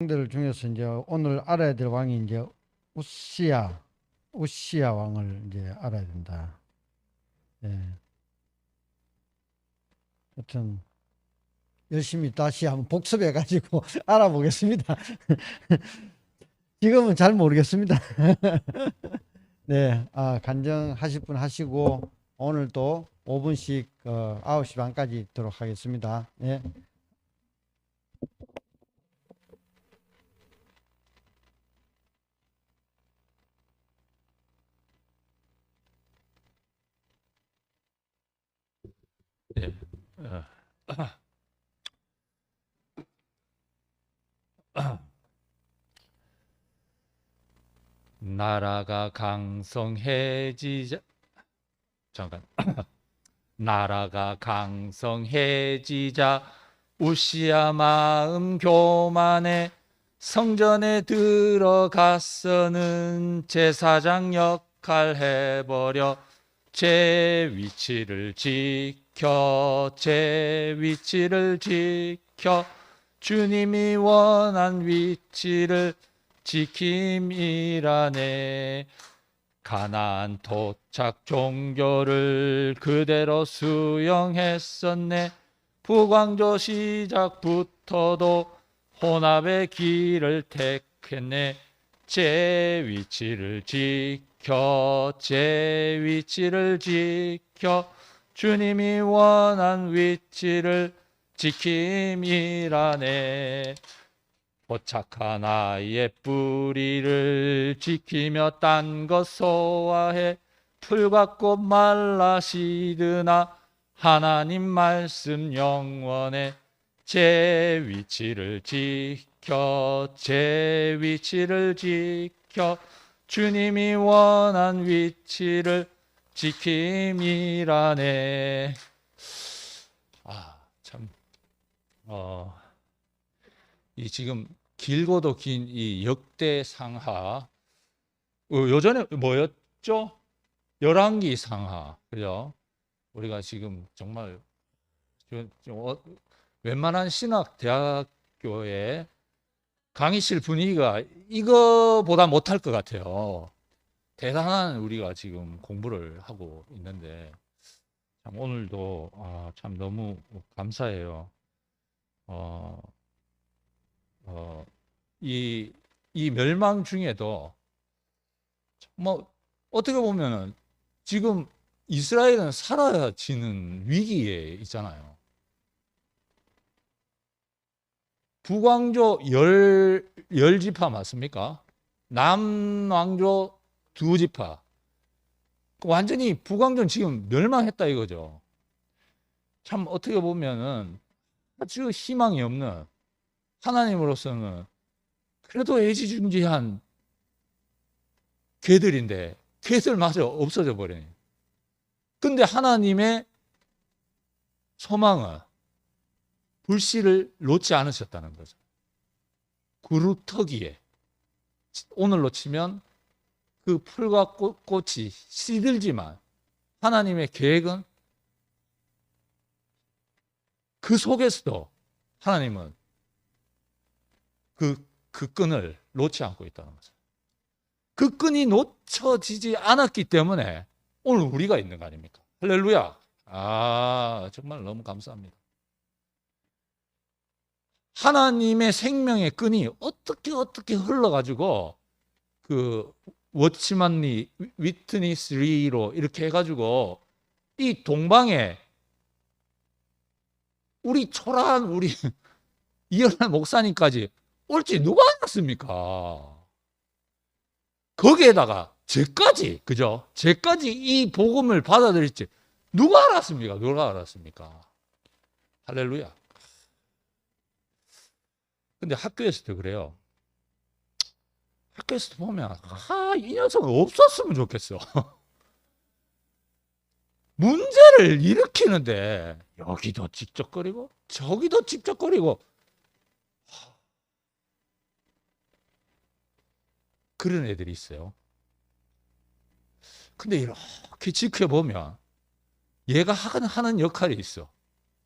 왕들 중에서 이제 오늘 알아야 될 왕이 이제 우시야 왕을 이제 알아야 된다. 예. 하여튼 열심히 다시 한번 복습해 가지고 알아보겠습니다. 지금은 잘 모르겠습니다. 네, 간증하실 분 하시고 오늘도 5분씩 9시 반까지 있도록 하겠습니다. 네. 네. 어, 나라가 강성해지자 잠깐 나라가 강성해지자 우시야 마음 교만해 성전에 들어가서는 제사장 역할 해버려 제 위치를 지켜 주님이 원한 위치를 지킴이라네. 가나안 도착 종교를 그대로 수용했었네. 북왕조 시작부터도 혼합의 길을 택했네. 제 위치를 지켜 주님이 원한 위치를 지킴이라네. 포착한 아이의 뿌리를 지키며 딴 것 소화해 풀과 꽃 말라 시드나 하나님 말씀 영원해. 제 위치를 지켜 주님이 원한 위치를 지킴이라네. 참 이 지금 길고도 긴 이 역대 상하, 요전에 뭐였죠? 열왕기 상하, 그죠? 우리가 지금 정말 웬만한 신학 대학교에 강의실 분위기가 이거보다 못할 것 같아요. 대단한 우리가 지금 공부를 하고 있는데 참 오늘도 참 너무 감사해요. 이 멸망 중에도 뭐 어떻게 보면은 지금 이스라엘은 사라지는 위기에 있잖아요. 북왕조 열 지파 맞습니까? 남왕조 두 지파. 완전히 북왕조는 지금 멸망했다 이거죠. 참 어떻게 보면은 아주 희망이 없는, 하나님으로서는 그래도 애지중지한 개들인데 개들마저 없어져 버리네. 근데 하나님의 소망은 불씨를 놓지 않으셨다는 거죠. 구루터기에 오늘로 치면 그 풀과 꽃이 시들지만 하나님의 계획은 그 속에서도 하나님은 그 끈을 놓지 않고 있다는 거죠. 그 끈이 놓쳐지지 않았기 때문에 오늘 우리가 있는 거 아닙니까? 할렐루야. 정말 너무 감사합니다. 하나님의 생명의 끈이 어떻게 흘러가지고 그 워치만리 위트니스 리로 이렇게 해가지고 이 동방에 우리 초라한 우리 이현할 목사님까지 올지 누가 알았습니까? 거기에다가 제까지, 그죠? 제까지 이 복음을 받아들일지 누가 알았습니까? 할렐루야. 근데 학교에서도 그래요. 학교에서도 보면 이 녀석은 없었으면 좋겠어. 문제를 일으키는데 여기도 찍적거리고 저기도 찍적거리고 그런 애들이 있어요. 근데 이렇게 지켜보면 얘가 하는 역할이 있어.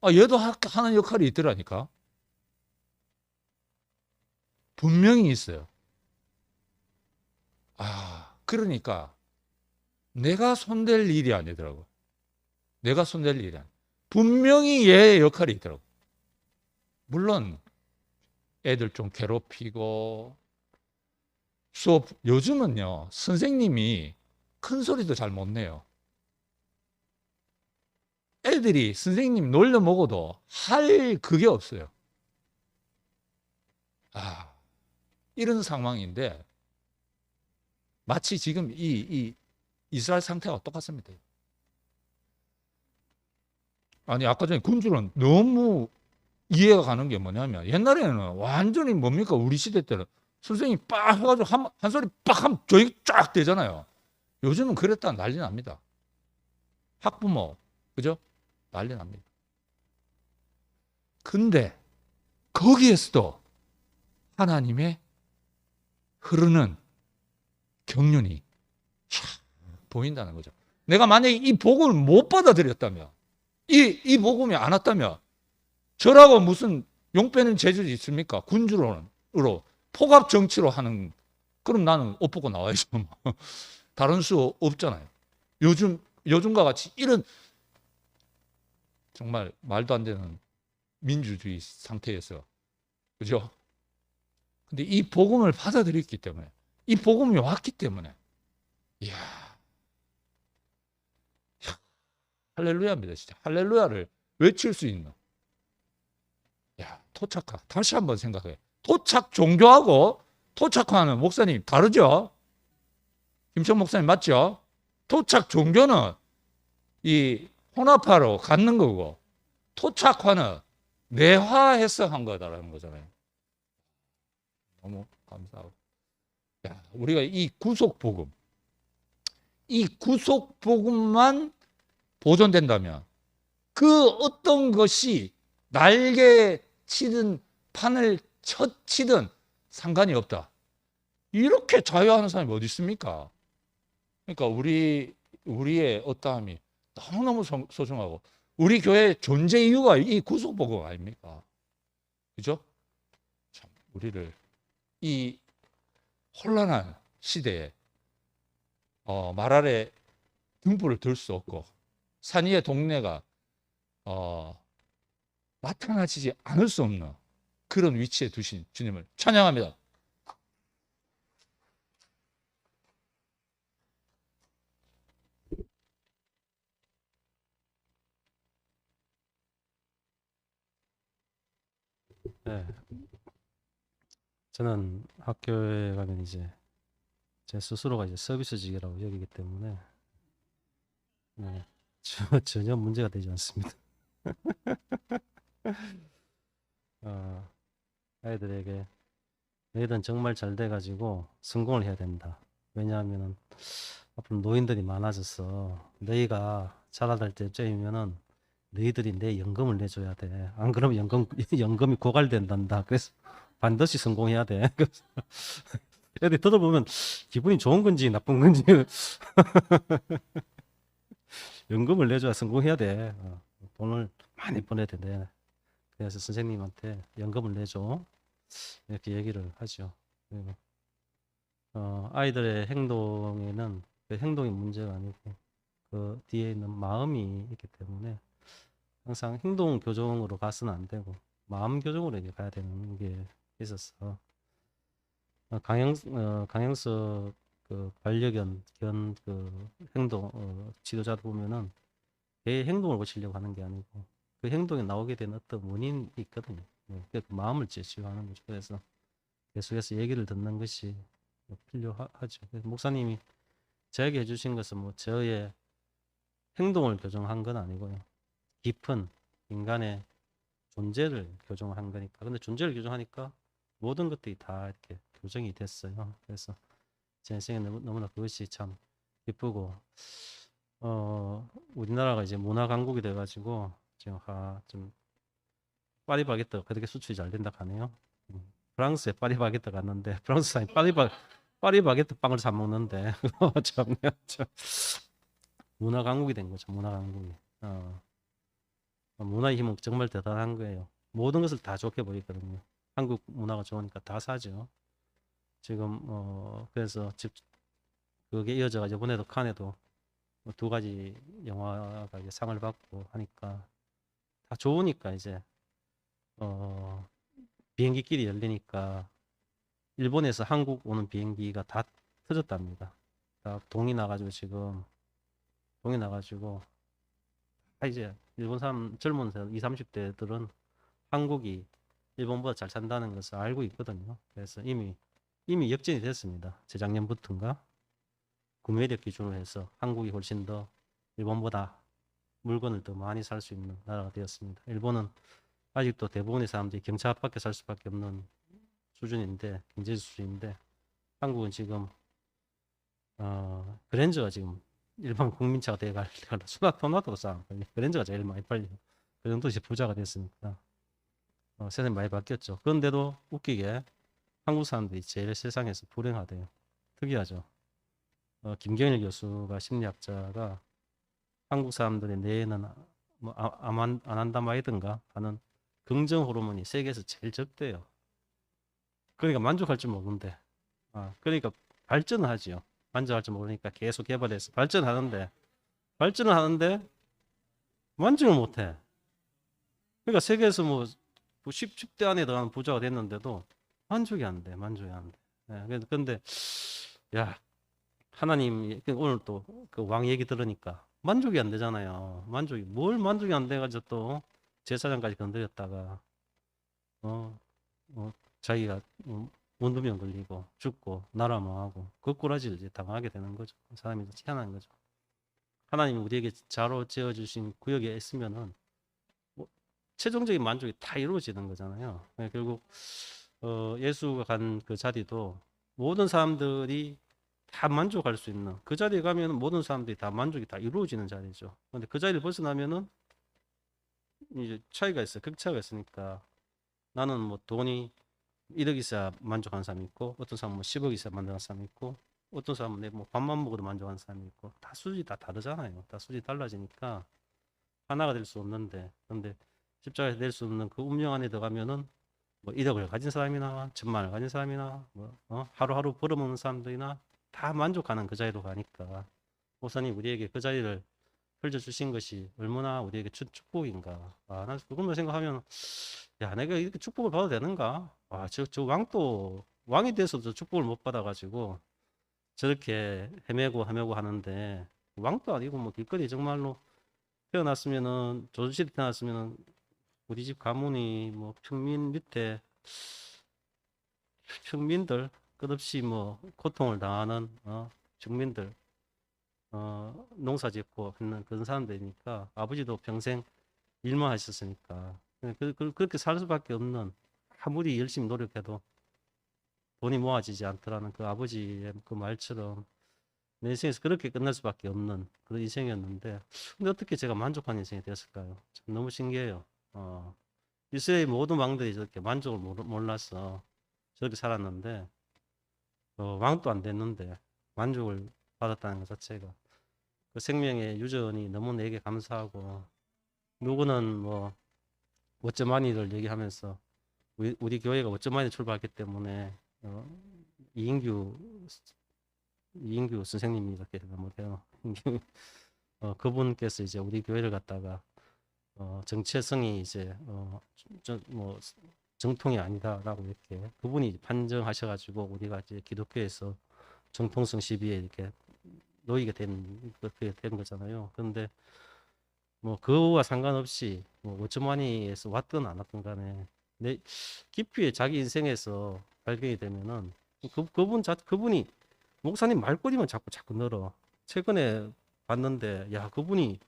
얘도 하는 역할이 있더라니까. 분명히 있어요. 그러니까 내가 손댈 일이 아니더라고. 내가 손댈 일이 아니. 분명히 얘의 역할이 있더라고. 물론 애들 좀 괴롭히고 수업 요즘은요 선생님이 큰 소리도 잘 못 내요. 애들이 선생님 놀려 먹어도 할 그게 없어요. 이런 상황인데 마치 지금 이 이스라엘 상태가 똑같습니다. 아니 아까 전에 군주는 너무 이해가 가는 게 뭐냐면 옛날에는 완전히 뭡니까 우리 시대 때는 선생님이 빡 해가지고 한 소리 빡 하면 조용히 쫙 되잖아요. 요즘은 그랬다 난리 납니다. 학부모 그죠? 난리 납니다. 근데 거기에서도 하나님의 흐르는 경륜이 보인다는 거죠. 내가 만약에 이 복음을 못 받아들였다면 이 복음이 안 왔다면 저라고 무슨 용 빼는 재질이 있습니까? 군주로 포갑 정치로 하는 그럼 나는 옷 벗고 나와야죠. 다른 수 없잖아요. 요즘과 같이 이런 정말 말도 안 되는 민주주의 상태에서 그죠? 근데 이 복음을 받아들였기 때문에 이 복음이 왔기 때문에 이야 할렐루야입니다. 진짜 할렐루야를 외칠 수 있는 토착화 다시 한번 생각해. 토착 종교하고 토착화는 목사님 다르죠? 김천 목사님 맞죠? 토착 종교는 이 혼합화로 갖는 거고 토착화는 내화해서 한 거다라는 거잖아요. 너무 감사하고. 우리가 이 구속복음만 보존된다면 그 어떤 것이 날개 치든 판을 치든 상관이 없다. 이렇게 자유하는 사람이 어디 있습니까? 그러니까 우리의 어떠함이 너무너무 소중하고 우리 교회의 존재 이유가 이 구속복음 아닙니까? 그죠? 참 우리를 이 혼란한 시대에 말 아래 등불을 들 수 없고 산 위의 동네가 나타나지 않을 수 없는 그런 위치에 두신 주님을 찬양합니다. 네. 저는 학교에 가면 이제 제 스스로가 이제 서비스직이라고 여기기 때문에 전혀 문제가 되지 않습니다. 아이들에게 너희들은 정말 잘 돼가지고 성공을 해야 된다. 왜냐하면 앞으로 노인들이 많아져서 너희가 자라날 때쯤이면은 너희들이 내 연금을 내줘야 돼. 안 그러면 연금이 고갈된단다. 그래서 반드시 성공해야 돼. 애들이 들어보면 기분이 좋은 건지 나쁜 건지 연금을 내줘야 성공해야 돼. 돈을 많이 보내야 돼. 그래서 선생님한테 연금을 내줘. 이렇게 얘기를 하죠. 그리고 아이들의 행동에는 그 행동이 문제가 아니고 그 뒤에 있는 마음이 있기 때문에 항상 행동 교정으로 가서는 안 되고 마음 교정으로 이제 가야 되는 게 있었어. 강영석 그 반려견 그 행동 지도자도 보면은 걔의 행동을 고치려고 하는 게 아니고 그 행동에 나오게 된 어떤 원인이 있거든요. 그 마음을 치유하는 거죠. 그래서 계속해서 얘기를 듣는 것이 필요하죠. 그래서 목사님이 저에게 해주신 것은 뭐 저의 행동을 교정한 건 아니고요. 깊은 인간의 존재를 교정한 거니까. 근데 존재를 교정하니까 모든 것들이 다 이렇게 교정이 됐어요. 그래서 제 인생에 너무나 그것이 참 기쁘고, 우리나라가 이제 문화 강국이 돼가지고 지금 좀 파리바게뜨가 그렇게 수출이 잘 된다 하네요. 프랑스에 파리바게뜨 갔는데 프랑스 사람이 파리바게뜨 빵을 사 먹는데 참 문화 강국이 된 거죠. 문화 강국이. 문화의 힘은 정말 대단한 거예요. 모든 것을 다 좋게 보이거든요. 한국 문화가 좋으니까 다 사죠. 지금 그래서 그게 이어져가 이번에도 칸에도 두 가지 영화가 이제 상을 받고 하니까 다 좋으니까 이제 비행기끼리 열리니까 일본에서 한국 오는 비행기가 다 터졌답니다. 다 동이 나가지고 지금 동이 나가지고 다 이제 일본 사람 젊은 20, 30대들은 한국이 일본보다 잘 산다는 것을 알고 있거든요. 그래서 이미 역전이 됐습니다. 재작년부터인가 구매력 기준으로 해서 한국이 훨씬 더 일본보다 물건을 더 많이 살 수 있는 나라가 되었습니다. 일본은 아직도 대부분의 사람들이 경차 앞밖에 살 수밖에 없는 수준인데 경제 수준인데 한국은 지금 그랜저가 지금 일반 국민차가 돼갈 소나타도 싸 그랜저가 제일 많이 팔리고 그 정도 이제 부자가 됐으니까 세상이 많이 바뀌었죠. 그런데도 웃기게 한국 사람들이 제일 세상에서 불행하대요. 특이하죠. 김경일 교수가 심리학자가 한국 사람들의 뇌에는 뭐 안 한다 말이든가 하는 긍정 호르몬이 세계에서 제일 적대요. 그러니까 만족할 줄 모르는데, 그러니까 발전을 하지요. 만족할 줄 모르니까 계속 개발해서 발전을 하는데 만족을 못해. 그러니까 세계에서 뭐 10대 안에 들어가는 부자가 됐는데도 만족이 안 돼. 네, 근데 야 하나님 오늘 또 그 왕 얘기 들으니까 만족이 안 되잖아요. 만족이 안 돼가지고 또 제사장까지 건드렸다가 자기가 문두병 걸리고 죽고 나라 망하고 그 꼬라지를 이제 당하게 되는 거죠. 사람이 희한한 거죠. 하나님 우리에게 자로 지어 주신 구역에 있으면은 뭐 최종적인 만족이 다 이루어지는 거잖아요. 결국 예수가 간 그 자리도 모든 사람들이 다 만족할 수 있는 그 자리에 가면 모든 사람들이 다 만족이 다 이루어지는 자리죠. 근데 그 자리를 벗어나면은 이제 차이가 있어요. 극차가 있으니까 나는 뭐 돈이 1억 있어야 만족하는 사람이 있고 어떤 사람은 뭐 10억 있어야 만족하는 사람이 있고 어떤 사람은 내 뭐 밥만 먹어도 만족하는 사람이 있고 다 수준이 다 다르잖아요. 다 수준이 달라지니까 하나가 될 수 없는데 근데 십자가에서 낼 수 없는 그 운명 안에 들어가면은 뭐 1억을 가진 사람이나 1,000만을 가진 사람이나 뭐 하루하루 벌어먹는 사람들이나 다 만족하는 그 자리로 가니까 목사님 우리에게 그 자리를 펼쳐주신 것이 얼마나 우리에게 축복인가. 나 그것만 생각하면 야 내가 이렇게 축복을 받아도 되는가. 저 왕도 왕이 돼서도 축복을 못 받아가지고 저렇게 헤매고 하는데 왕도 아니고 뭐 길거리 정말로 태어났으면은 조선시대 태어났으면은 우리 집 가문이 뭐 평민 밑에 평민들 끝없이 뭐 고통을 당하는 평민들 농사 짓고 하는 그런 사람들이니까 아버지도 평생 일만 하셨으니까 그렇게 살 수밖에 없는 아무리 열심히 노력해도 돈이 모아지지 않더라는 그 아버지의 그 말처럼 내 인생에서 그렇게 끝날 수밖에 없는 그런 인생이었는데 근데 어떻게 제가 만족한 인생이 되었을까요? 참 너무 신기해요. 이스라엘 모든 왕들이 저렇게 만족을 몰라서 저렇게 살았는데 왕도 안 됐는데 만족을 받았다는 것 자체가 그 생명의 유전이 너무 내게 감사하고 누구는 뭐 어쩌마니를 얘기하면서 우리 교회가 어쩌마니 출발했기 때문에 이인규 선생님이 이렇게 못해요. 그분께서 이제 우리 교회를 갖다가 정체성이 이제 뭐 정통이 아니다라고 이렇게 그분이 판정하셔가지고 우리가 이제 기독교에서 정통성 시비에 이렇게 놓이게 된 거잖아요. 그런데 뭐 그와 상관없이 뭐 오츠마니에서 왔든 안 왔든 간에 내 깊이 자기 인생에서 발견이 되면은 그분이 목사님 말꼬리만 자꾸 늘어. 최근에 봤는데 야 그분이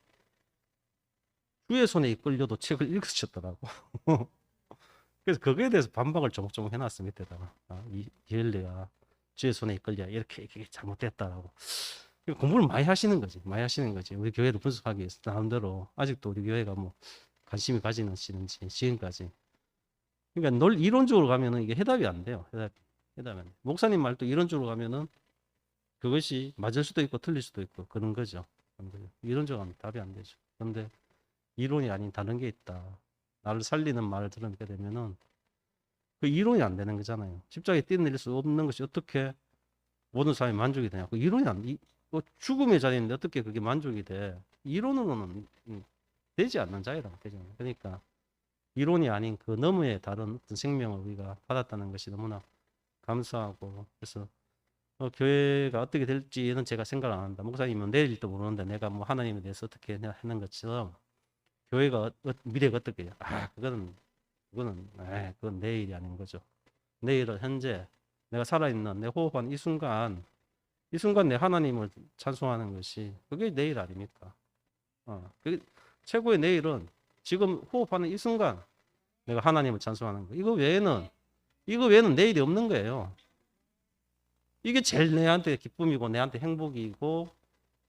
주의 손에 이끌려도 책을 읽으셨더라고. 그래서 거기에 대해서 반박을 조목조목 해놨어 밑에다가 이 디엘레가 주의 손에 이끌려 이렇게 잘못됐다라고. 공부를 많이 하시는 거지. 우리 교회를 분석하기 위해서 나름대로 아직도 우리 교회가 뭐 관심이 가지는지 지금까지. 그러니까 이론적으로 가면은 이게 해답이 안 돼요. 해답이 안 돼. 목사님 말도 이론적으로 가면은 그것이 맞을 수도 있고 틀릴 수도 있고 그런 거죠. 이론적으로 하면 답이 안 되죠. 그런데 이론이 아닌 다른 게 있다. 나를 살리는 말을 들으게 되면은 그 이론이 안 되는 거잖아요. 십자가에 뛰어내릴 수 없는 것이 어떻게 모든 사람이 만족이 되냐. 그 이론이 죽음의 자리인데 어떻게 그게 만족이 돼. 이론으로는 되지 않는 자유라고 되죠. 그러니까 이론이 아닌 그 너머의 다른 어떤 생명을 우리가 받았다는 것이 너무나 감사하고, 그래서 교회가 어떻게 될지는 제가 생각을 안 한다. 목사님은 내일도 모르는데 내가 뭐 하나님에 대해서 어떻게 하는 것처럼 교회가 미래가 어떻게 해요? 그건 내일이 아닌 거죠. 내일은 현재 내가 살아있는 내 호흡하는 이 순간 내 하나님을 찬송하는 것이 그게 내일 아닙니까? 그게 최고의 내일은 지금 호흡하는 이 순간 내가 하나님을 찬송하는 거. 이거 외에는 내일이 없는 거예요. 이게 제일 내한테 기쁨이고 내한테 행복이고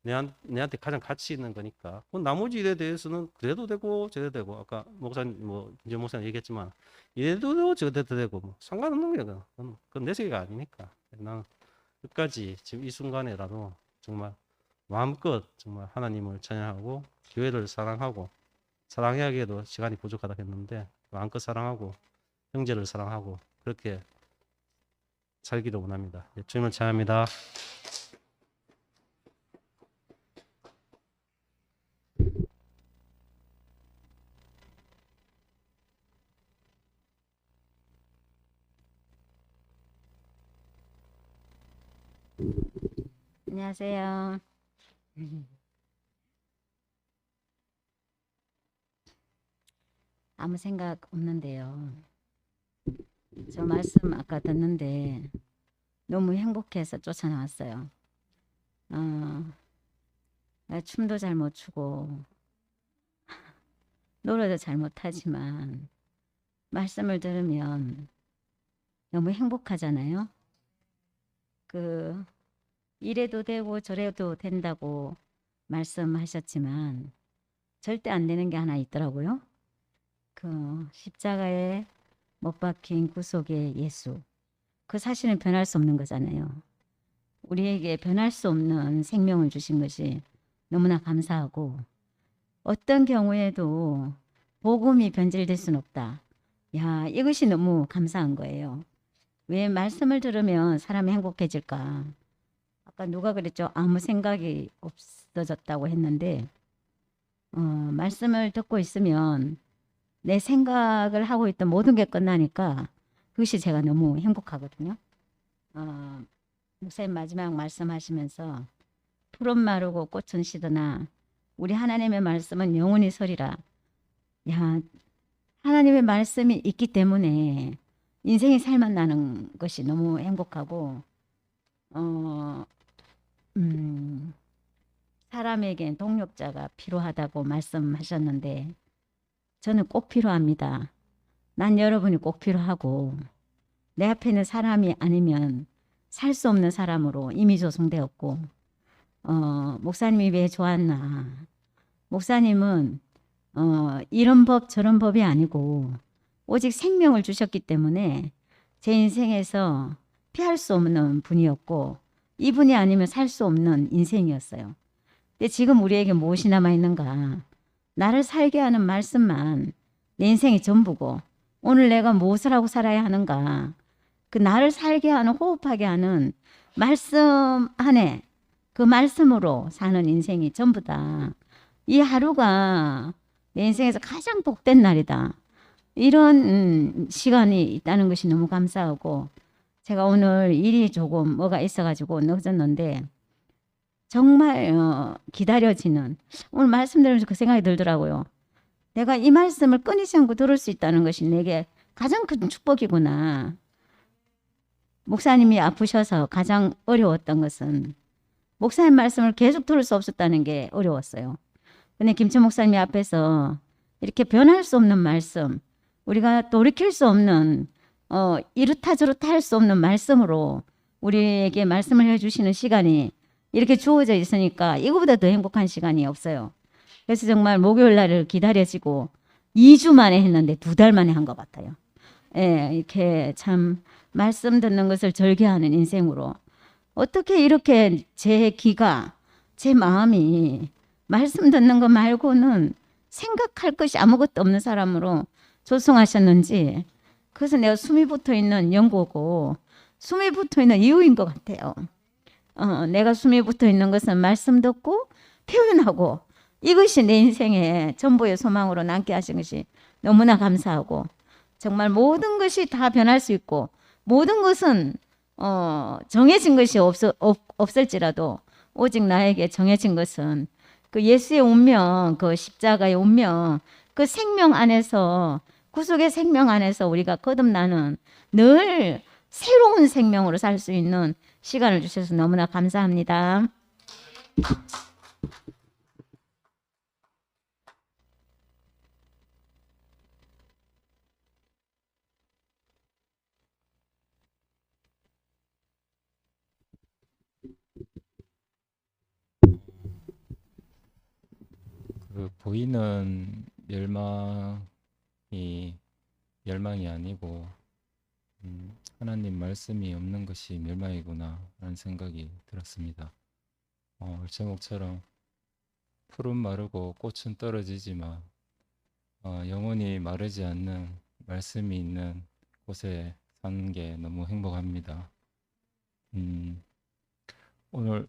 내한테 가장 가치 있는 거니까. 나머지 일에 대해서는 그래도 되고 저래도 되고, 아까 목사님 이제 목사님 얘기했지만 이래도 되고 저래도 되고 뭐 상관없는 거예요. 그건 내 세계가 아니니까. 나는 끝까지 지금 이 순간에라도 정말 마음껏 정말 하나님을 찬양하고 교회를 사랑하고, 사랑하기에도 시간이 부족하다 했는데 마음껏 사랑하고 형제를 사랑하고 그렇게 살기를 원합니다. 주님을 찬양합니다. 안녕하세요. 아무 생각 없는데요. 저 말씀 아까 듣는데 너무 행복해서 쫓아나왔어요. 나 춤도 잘 못 추고 노래도 잘 못하지만 말씀을 들으면 너무 행복하잖아요. 이래도 되고 저래도 된다고 말씀하셨지만 절대 안 되는 게 하나 있더라고요. 십자가에 못 박힌 구속의 예수. 그 사실은 변할 수 없는 거잖아요. 우리에게 변할 수 없는 생명을 주신 것이 너무나 감사하고, 어떤 경우에도 복음이 변질될 수는 없다. 이것이 너무 감사한 거예요. 왜 말씀을 들으면 사람이 행복해질까? 아까 누가 그랬죠? 아무 생각이 없어졌다고 했는데, 말씀을 듣고 있으면 내 생각을 하고 있던 모든 게 끝나니까 그것이 제가 너무 행복하거든요. 목사님 마지막 말씀하시면서 푸른 마르고 꽃은 시드나 우리 하나님의 말씀은 영원히 서리라. 하나님의 말씀이 있기 때문에 인생이 살맛나는 것이 너무 행복하고, 사람에겐 동력자가 필요하다고 말씀하셨는데 저는 꼭 필요합니다. 난 여러분이 꼭 필요하고, 내 앞에 있는 사람이 아니면 살 수 없는 사람으로 이미 조성되었고, 목사님이 왜 좋았나? 목사님은 이런 법 저런 법이 아니고 오직 생명을 주셨기 때문에 제 인생에서 피할 수 없는 분이었고, 이분이 아니면 살 수 없는 인생이었어요. 근데 지금 우리에게 무엇이 남아있는가? 나를 살게 하는 말씀만 내 인생의 전부고, 오늘 내가 무엇을 하고 살아야 하는가? 그 나를 살게 하는, 호흡하게 하는 말씀 안에, 그 말씀으로 사는 인생이 전부다. 이 하루가 내 인생에서 가장 복된 날이다. 이런 시간이 있다는 것이 너무 감사하고, 제가 오늘 일이 조금 뭐가 있어가지고 늦었는데 정말 기다려지는, 오늘 말씀 들으면서 그 생각이 들더라고요. 내가 이 말씀을 끊이지 않고 들을 수 있다는 것이 내게 가장 큰 축복이구나. 목사님이 아프셔서 가장 어려웠던 것은 목사님 말씀을 계속 들을 수 없었다는 게 어려웠어요. 근데 김천 목사님이 앞에서 이렇게 변할 수 없는 말씀, 우리가 돌이킬 수 없는, 이렇다 저렇다 할 수 없는 말씀으로 우리에게 말씀을 해주시는 시간이 이렇게 주어져 있으니까 이거보다 더 행복한 시간이 없어요. 그래서 정말 목요일 날을 기다려지고 2주 만에 했는데 2달 만에 한 것 같아요. 이렇게 참 말씀 듣는 것을 절개하는 인생으로, 어떻게 이렇게 제 귀가, 제 마음이 말씀 듣는 것 말고는 생각할 것이 아무것도 없는 사람으로 조성하셨는지, 그래서 내가 숨이 붙어 있는 연고고 숨이 붙어 있는 이유인 것 같아요. 내가 숨이 붙어 있는 것은 말씀 듣고 표현하고 이것이 내 인생의 전부의 소망으로 남게 하신 것이 너무나 감사하고 정말 모든 것이 다 변할 수 있고 모든 것은 정해진 것이 없을지라도 오직 나에게 정해진 것은 그 예수의 운명, 그 십자가의 운명, 그 생명 안에서 구속의 생명 안에서 우리가 거듭나는 늘 새로운 생명으로 살 수 있는 시간을 주셔서 너무나 감사합니다. 그 보이는 멸망이 아니고 하나님 말씀이 없는 것이 멸망이구나 라는 생각이 들었습니다. 제목처럼 풀은 마르고 꽃은 떨어지지만 영원히 마르지 않는 말씀이 있는 곳에 사는 게 너무 행복합니다. 오늘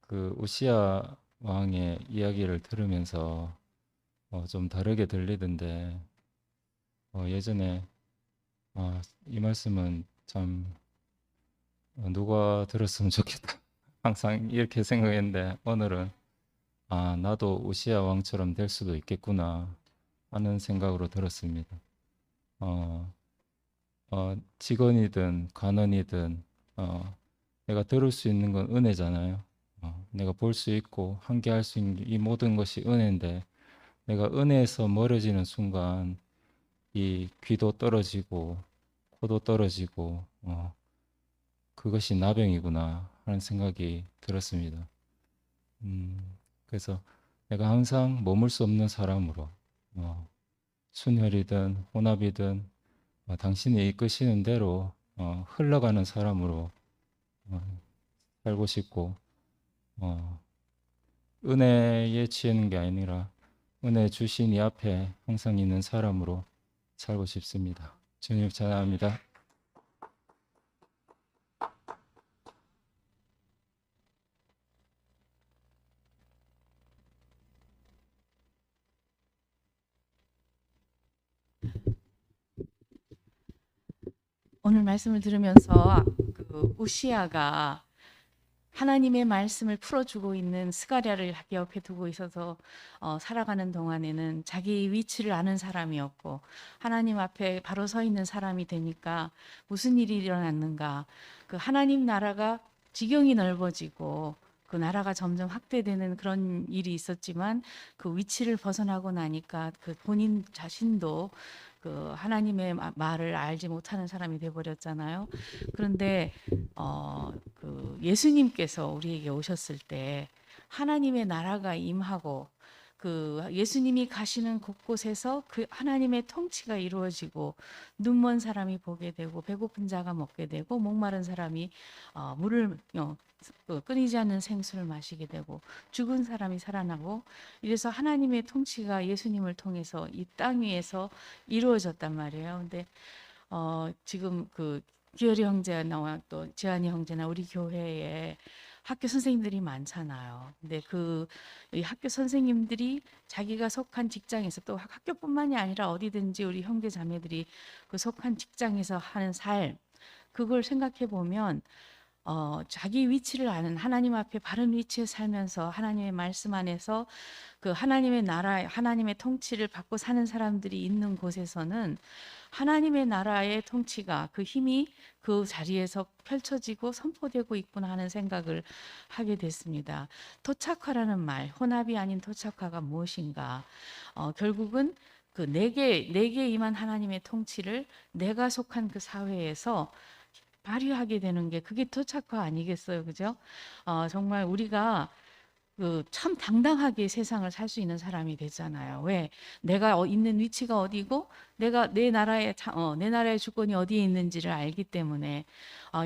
그 우시야 왕의 이야기를 들으면서 좀 다르게 들리던데 예전에 이 말씀은 참 누가 들었으면 좋겠다 항상 이렇게 생각했는데 오늘은 나도 우시야 왕처럼 될 수도 있겠구나 하는 생각으로 들었습니다. 직원이든 관원이든 내가 들을 수 있는 건 은혜잖아요. 내가 볼 수 있고 함께할 수 있는 이 모든 것이 은혜인데 내가 은혜에서 멀어지는 순간 이 귀도 떨어지고 코도 떨어지고 그것이 나병이구나 하는 생각이 들었습니다. 그래서 내가 항상 머물 수 없는 사람으로 순혈이든 혼합이든 당신이 이끄시는 대로 흘러가는 사람으로 살고 싶고 은혜에 취하는 게 아니라 은혜 주신 이 앞에 항상 있는 사람으로 살고 싶습니다. 주님 찬양합니다. 오늘 말씀을 들으면서 그 우시야가 하나님의 말씀을 풀어주고 있는 스가랴를 옆에 두고 있어서 살아가는 동안에는 자기 위치를 아는 사람이었고 하나님 앞에 바로 서 있는 사람이 되니까 무슨 일이 일어났는가, 그 하나님 나라가 지경이 넓어지고 그 나라가 점점 확대되는 그런 일이 있었지만 그 위치를 벗어나고 나니까 그 본인 자신도 그 하나님의 말을 알지 못하는 사람이 돼버렸잖아요. 그런데 그 예수님께서 우리에게 오셨을 때 하나님의 나라가 임하고 그 예수님이 가시는 곳곳에서 그 하나님의 통치가 이루어지고 눈먼 사람이 보게 되고 배고픈 자가 먹게 되고 목마른 사람이 물을 끊이지 않는 생수를 마시게 되고 죽은 사람이 살아나고 이래서 하나님의 통치가 예수님을 통해서 이 땅 위에서 이루어졌단 말이에요. 근데 지금 그 기열이 형제나 또 지한이 형제나 우리 교회에 학교 선생님들이 많잖아요. 근데 이 학교 선생님들이 자기가 속한 직장에서 또 학교뿐만이 아니라 어디든지 우리 형제 자매들이 그 속한 직장에서 하는 삶, 그걸 생각해 보면 자기 위치를 아는 하나님 앞에 바른 위치에 살면서 하나님의 말씀 안에서 그 하나님의 나라, 하나님의 통치를 받고 사는 사람들이 있는 곳에서는 하나님의 나라의 통치가 그 힘이 그 자리에서 펼쳐지고 선포되고 있구나 하는 생각을 하게 됐습니다. 토착화라는 말, 혼합이 아닌 토착화가 무엇인가? 결국은 그 내게 임한 하나님의 통치를 내가 속한 그 사회에서 발휘하게 되는 게 그게 토착화 아니겠어요, 그죠? 정말 우리가 참 당당하게 세상을 살 수 있는 사람이 됐잖아요. 왜? 내가 있는 위치가 어디고 내 나라의 주권이 어디에 있는지를 알기 때문에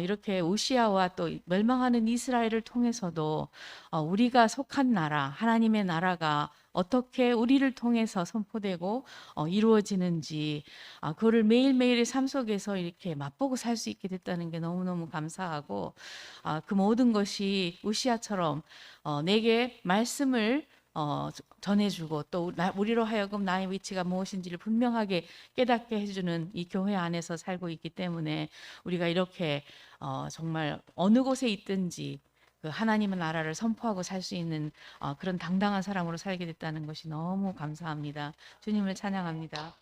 이렇게 우시아와 또 멸망하는 이스라엘을 통해서도 우리가 속한 나라, 하나님의 나라가 어떻게 우리를 통해서 선포되고 이루어지는지 그거를 매일매일의 삶 속에서 이렇게 맛보고 살 수 있게 됐다는 게 너무너무 감사하고 그 모든 것이 우시아처럼 내게 말씀을 전해주고 또 우리로 하여금 나의 위치가 무엇인지를 분명하게 깨닫게 해주는 이 교회 안에서 살고 있기 때문에 우리가 이렇게 정말 어느 곳에 있든지 그 하나님의 나라를 선포하고 살 수 있는 그런 당당한 사람으로 살게 됐다는 것이 너무 감사합니다. 주님을 찬양합니다.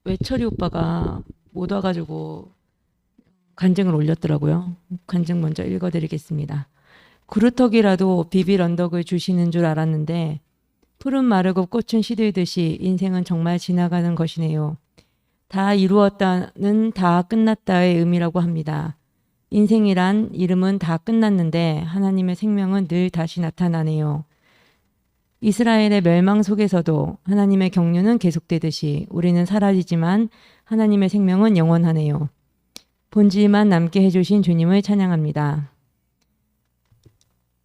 외철이 오빠가 못 와가지고 간증을 올렸더라고요. 간증 먼저 읽어드리겠습니다. 구루터기라도 비빌 언덕을 주시는 줄 알았는데 푸른 마르고 꽃은 시들듯이 인생은 정말 지나가는 것이네요. 다 이루었다는 다 끝났다의 의미라고 합니다. 인생이란 이름은 다 끝났는데 하나님의 생명은 늘 다시 나타나네요. 이스라엘의 멸망 속에서도 하나님의 경륜은 계속되듯이 우리는 사라지지만 하나님의 생명은 영원하네요. 본질만 남게 해주신 주님을 찬양합니다.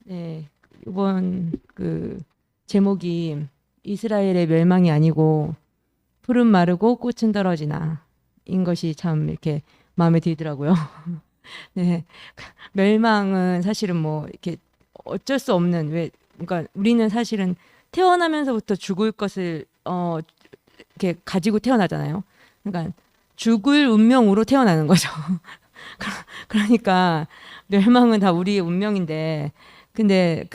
네, 이번 그 제목이 이스라엘의 멸망이 아니고 푸른 마르고 꽃은 떨어지나 인 것이 참 이렇게 마음에 들더라고요. 네, 멸망은 사실은 뭐 이렇게 어쩔 수 없는 그러니까 우리는 사실은 태어나면서부터 죽을 것을 이렇게 가지고 태어나잖아요. 그러니까 죽을 운명으로 태어나는 거죠. 그러니까 멸망은 다 우리의 운명인데, 근데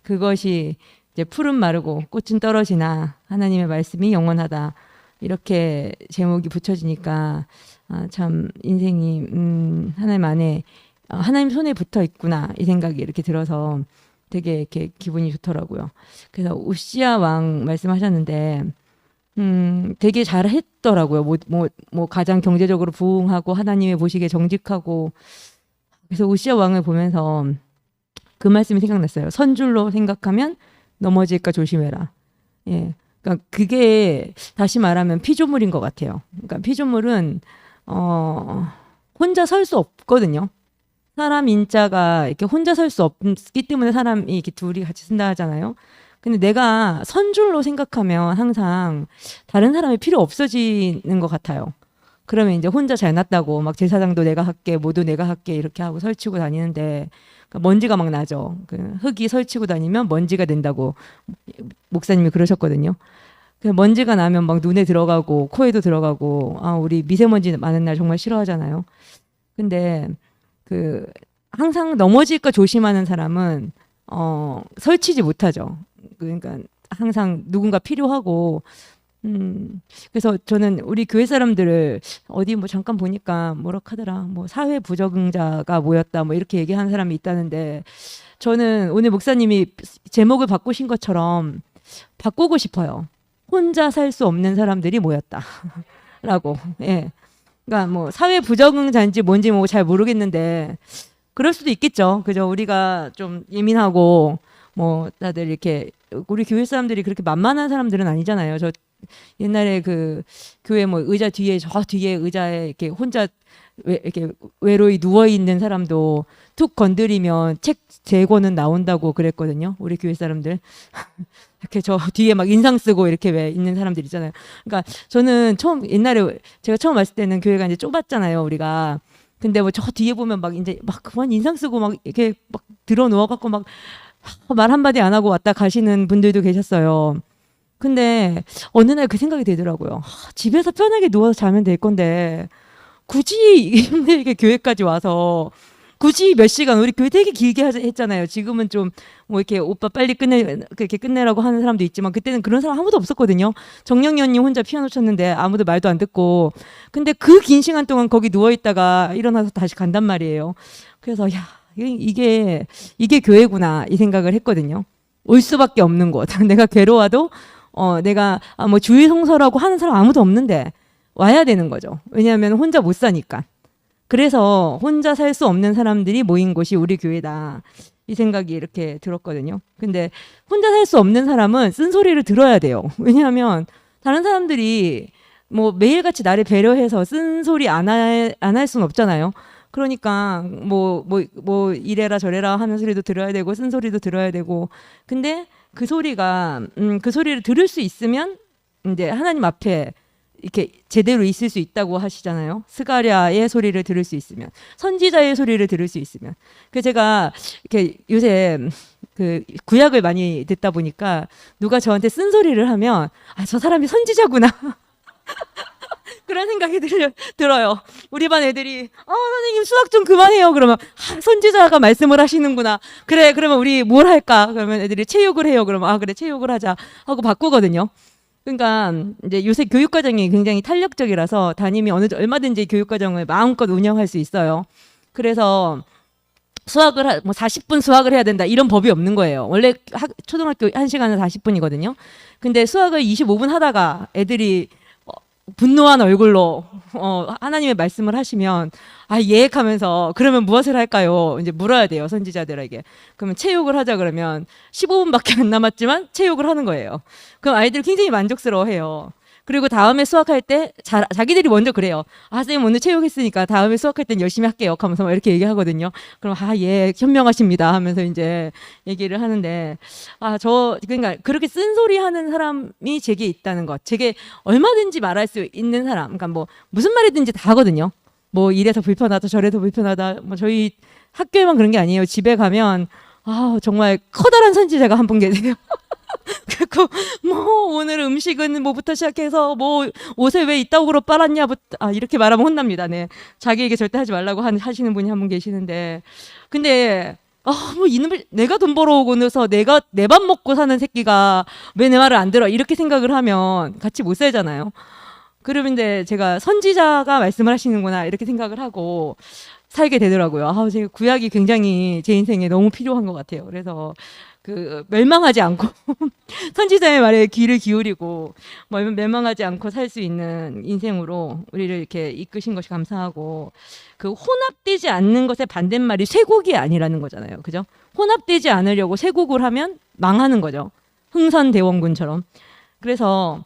그것이 이제 푸른 마르고 꽃은 떨어지나 하나님의 말씀이 영원하다 이렇게 제목이 붙여지니까 참 인생이 하나님 안에 하나님 손에 붙어 있구나 이 생각이 이렇게 들어서 되게 이렇게 기분이 좋더라고요. 그래서 우시아 왕 말씀하셨는데 되게 잘했더라고요. 뭐 가장 경제적으로 부흥하고 하나님의 보시기에 정직하고. 그래서 우시아 왕을 보면서 그 말씀이 생각났어요. 선줄로 생각하면 넘어질까 조심해라. 예, 그러니까 그게 다시 말하면 피조물인 것 같아요. 그러니까 피조물은 혼자 설 수 없거든요. 사람 인자가 이렇게 혼자 설 수 없기 때문에 사람이 이렇게 둘이 같이 쓴다 하잖아요. 근데 내가 선줄로 생각하면 항상 다른 사람이 필요 없어지는 것 같아요. 그러면 이제 혼자 잘났다고 막 제사장도 내가 할게, 뭐도 내가 할게 이렇게 하고 설치고 다니는데 그러니까 먼지가 막 나죠. 그 흙이 설치고 다니면 먼지가 된다고 목사님이 그러셨거든요. 그 먼지가 나면 막 눈에 들어가고 코에도 들어가고 우리 미세먼지 많은 날 정말 싫어하잖아요. 근데 항상 넘어질까 조심하는 사람은 설치지 못하죠. 그러니까 항상 누군가 필요하고 그래서 저는 우리 교회 사람들을 어디 뭐 잠깐 보니까 뭐라 하더라, 뭐 사회 부적응자가 모였다 뭐 이렇게 얘기하는 사람이 있다는데 저는 오늘 목사님이 제목을 바꾸신 것처럼 바꾸고 싶어요. 혼자 살 수 없는 사람들이 모였다라고. 예. 그러니까 뭐 사회 부적응자인지 뭔지 뭐 잘 모르겠는데 그럴 수도 있겠죠. 그죠? 우리가 좀 예민하고 뭐 다들 이렇게 우리 교회 사람들이 그렇게 만만한 사람들은 아니잖아요. 저 옛날에 그 교회 뭐 의자 뒤에 저 뒤에 의자에 이렇게 혼자 이렇게 외로이 누워 있는 사람도 툭 건드리면 책 3권은 나온다고 그랬거든요. 우리 교회 사람들. 이렇게 저 뒤에 막 인상 쓰고 이렇게 왜 있는 사람들 있잖아요. 그러니까 저는 옛날에 제가 처음 왔을 때는 교회가 이제 좁았잖아요, 우리가. 근데 뭐 저 뒤에 보면 막 이제 막 그만 인상 쓰고 막 이렇게 막 들어 누워 갖고 막 말 한마디 안 하고 왔다 가시는 분들도 계셨어요. 근데 어느 날 그 생각이 들더라고요. 집에서 편하게 누워서 자면 될 건데 굳이 힘들게 교회까지 와서 굳이 몇 시간, 우리 교회 되게 길게 했잖아요. 지금은 좀 뭐 이렇게 오빠 빨리 그렇게 끝내라고 하는 사람도 있지만 그때는 그런 사람 아무도 없었거든요. 정영연님 혼자 피아노 쳤는데 아무도 말도 안 듣고. 근데 그 긴 시간 동안 거기 누워 있다가 일어나서 다시 간단 말이에요. 그래서 이게 교회구나 이 생각을 했거든요. 올 수밖에 없는 곳. 내가 괴로워도 내가 뭐 주일 성서라고 하는 사람 아무도 없는데 와야 되는 거죠. 왜냐하면 혼자 못 사니까. 그래서 혼자 살 수 없는 사람들이 모인 곳이 우리 교회다. 이 생각이 이렇게 들었거든요. 근데 혼자 살 수 없는 사람은 쓴소리를 들어야 돼요. 왜냐하면 다른 사람들이 뭐 매일같이 나를 배려해서 쓴소리 안 할 수는 없잖아요. 그러니까 뭐 이래라 저래라 하는 소리도 들어야 되고 쓴소리도 들어야 되고. 근데 그 소리를 들을 수 있으면 이제 하나님 앞에 이렇게 제대로 있을 수 있다고 하시잖아요. 스가랴의 소리를 들을 수 있으면, 선지자의 소리를 들을 수 있으면. 그 제가 이렇게 요새 그 구약을 많이 듣다 보니까 누가 저한테 쓴소리를 하면 아, 저 사람이 선지자구나. 그런 생각이 들어요. 우리 반 애들이 선생님 수학 좀 그만해요. 그러면 선지자가 말씀을 하시는구나. 그래, 그러면 우리 뭘 할까? 그러면 애들이 체육을 해요. 그러면 그래, 체육을 하자 하고 바꾸거든요. 그러니까 이제 요새 교육 과정이 굉장히 탄력적이라서 담임이 얼마든지 교육 과정을 마음껏 운영할 수 있어요. 그래서 수학을 40분 수학을 해야 된다 이런 법이 없는 거예요. 원래 초등학교 1시간은 40분이거든요. 근데 수학을 25분 하다가 애들이 분노한 얼굴로 하나님의 말씀을 하시면 예액하면서 그러면 무엇을 할까요? 이제 물어야 돼요, 선지자들에게. 그러면 체육을 하자 그러면 15분밖에 안 남았지만 체육을 하는 거예요. 그럼 아이들 굉장히 만족스러워해요. 그리고 다음에 수학할 때 자기들이 먼저 그래요. 선생님 오늘 체육했으니까 다음에 수학할 땐 열심히 할게요 하면서 막 이렇게 얘기하거든요. 그럼 예, 현명하십니다 하면서 이제 얘기를 하는데 그러니까 그렇게 쓴소리 하는 사람이 제게 있다는 것. 제게 얼마든지 말할 수 있는 사람. 그러니까 뭐 무슨 말이든지 다 하거든요. 뭐 이래서 불편하다 저래서 불편하다. 뭐 저희 학교에만 그런 게 아니에요. 집에 가면 정말 커다란 선지자가 한 분 계세요. 그리고 오늘 음식은 뭐부터 시작해서 옷에 왜 이따구로 빨았냐부터 이렇게 말하면 혼납니다. 네, 자기에게 절대 하지 말라고 하시는 분이 한 분 계시는데, 근데 이놈을 내가 돈 벌어오고서 내가 내 밥 먹고 사는 새끼가 왜 내 말을 안 들어 이렇게 생각을 하면 같이 못 살잖아요. 그런데 제가 선지자가 말씀을 하시는구나 이렇게 생각을 하고 살게 되더라고요. 제가 구약이 굉장히 제 인생에 너무 필요한 것 같아요. 그래서 멸망하지 않고 선지자의 말에 귀를 기울이고 멸망하지 않고 살 수 있는 인생으로 우리를 이렇게 이끄신 것이 감사하고, 혼합되지 않는 것의 반대말이 쇠국이 아니라는 거잖아요. 그죠? 혼합되지 않으려고 쇠국을 하면 망하는 거죠. 흥선대원군처럼. 그래서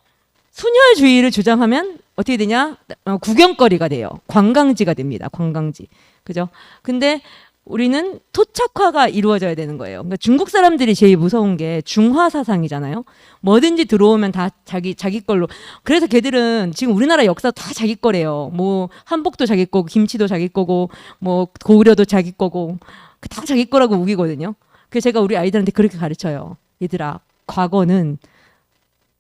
순혈주의를 주장하면 어떻게 되냐? 구경거리가 돼요. 관광지가 됩니다. 관광지. 그죠? 근데 우리는 토착화가 이루어져야 되는 거예요. 그러니까 중국 사람들이 제일 무서운 게 중화 사상이잖아요. 뭐든지 들어오면 다 자기 걸로. 그래서 걔들은 지금 우리나라 역사 다 자기 거래요. 뭐 한복도 자기 거고, 김치도 자기 거고, 뭐 고구려도 자기 거고, 다 자기 거라고 우기거든요. 그래서 제가 우리 아이들한테 그렇게 가르쳐요. 얘들아, 과거는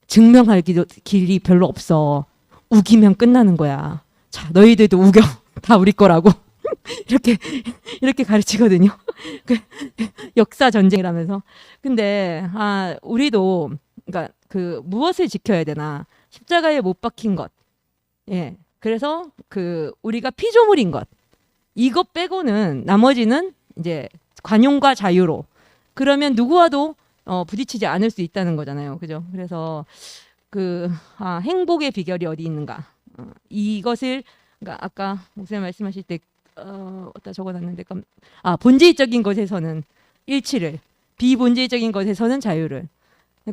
증명할 길이 별로 없어. 우기면 끝나는 거야. 자, 너희들도 우겨. 다 우리 거라고. 이렇게 가르치거든요. 역사 전쟁이라면서. 근데 우리도 그러니까 무엇을 지켜야 되나? 십자가에 못 박힌 것. 예. 그래서 우리가 피조물인 것. 이것 빼고는 나머지는 이제 관용과 자유로. 그러면 누구와도 부딪히지 않을 수 있다는 거잖아요. 그죠? 그래서 행복의 비결이 어디 있는가? 이것을 그러니까 아까 목사님 말씀하실 때 어디다 적어놨는데 본질적인 것에서는 일치를, 비본질적인 것에서는 자유를.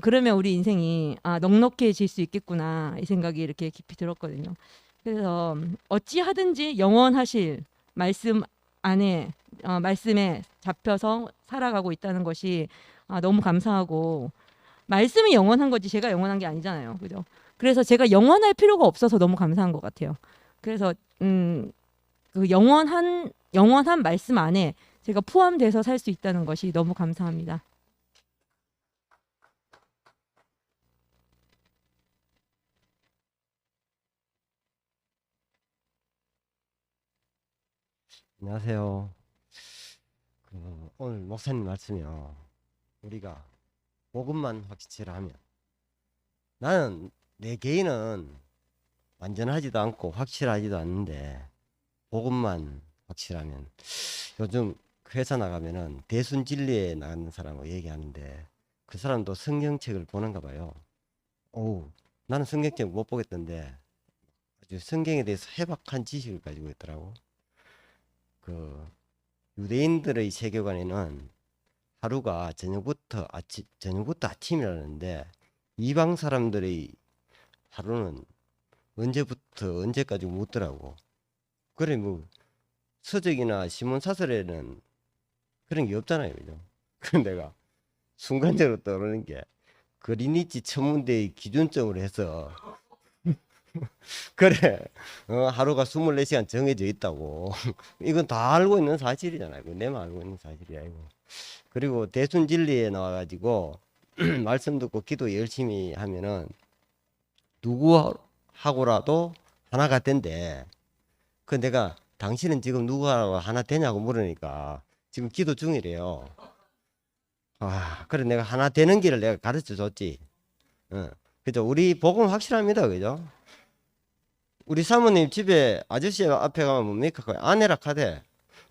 그러면 우리 인생이 넉넉해질 수 있겠구나 이 생각이 이렇게 깊이 들었거든요. 그래서 어찌하든지 영원하실 말씀 안에 말씀에 잡혀서 살아가고 있다는 것이 너무 감사하고, 말씀이 영원한 거지 제가 영원한 게 아니잖아요. 그죠? 그래서 제가 영원할 필요가 없어서 너무 감사한 것 같아요. 그래서 영원한 말씀 안에 제가 포함돼서 살 수 있다는 것이 너무 감사합니다. 안녕하세요. 오늘 목사님 말씀이요. 우리가 복음만 확실하면, 나는 내 개인은 완전하지도 않고 확실하지도 않는데 복음만 확실하면, 요즘 회사 나가면은 대순진리에 나가는 사람하고 얘기하는데 그 사람도 성경책을 보는가 봐요. 나는 성경책 못 보겠던데 아주 성경에 대해서 해박한 지식을 가지고 있더라고. 그 유대인들의 세계관에는 하루가 저녁부터 아침이라는데 이방 사람들의 하루는 언제부터 언제까지 묻더라고. 그래 뭐 서적이나 신문 사설에는 그런 게 없잖아요, 그죠? 그런데 내가 순간적으로 떠오르는 게 그리니치 천문대의 기준점으로 해서 그래 하루가 24시간 정해져 있다고. 이건 다 알고 있는 사실이잖아요. 내만 알고 있는 사실이 아니고. 그리고 대순진리에 나와가지고 말씀 듣고 기도 열심히 하면은 누구하고라도 하나가 된대. 그 내가 당신은 지금 누구하고 하나 되냐고 물으니까 지금 기도 중이래요. 아, 그래 내가 하나 되는 길을 내가 가르쳐 줬지. 그죠? 우리 복음 확실합니다, 그죠? 우리 사모님 집에 아저씨 앞에 가면 뭡니까? 그 아내라 하대.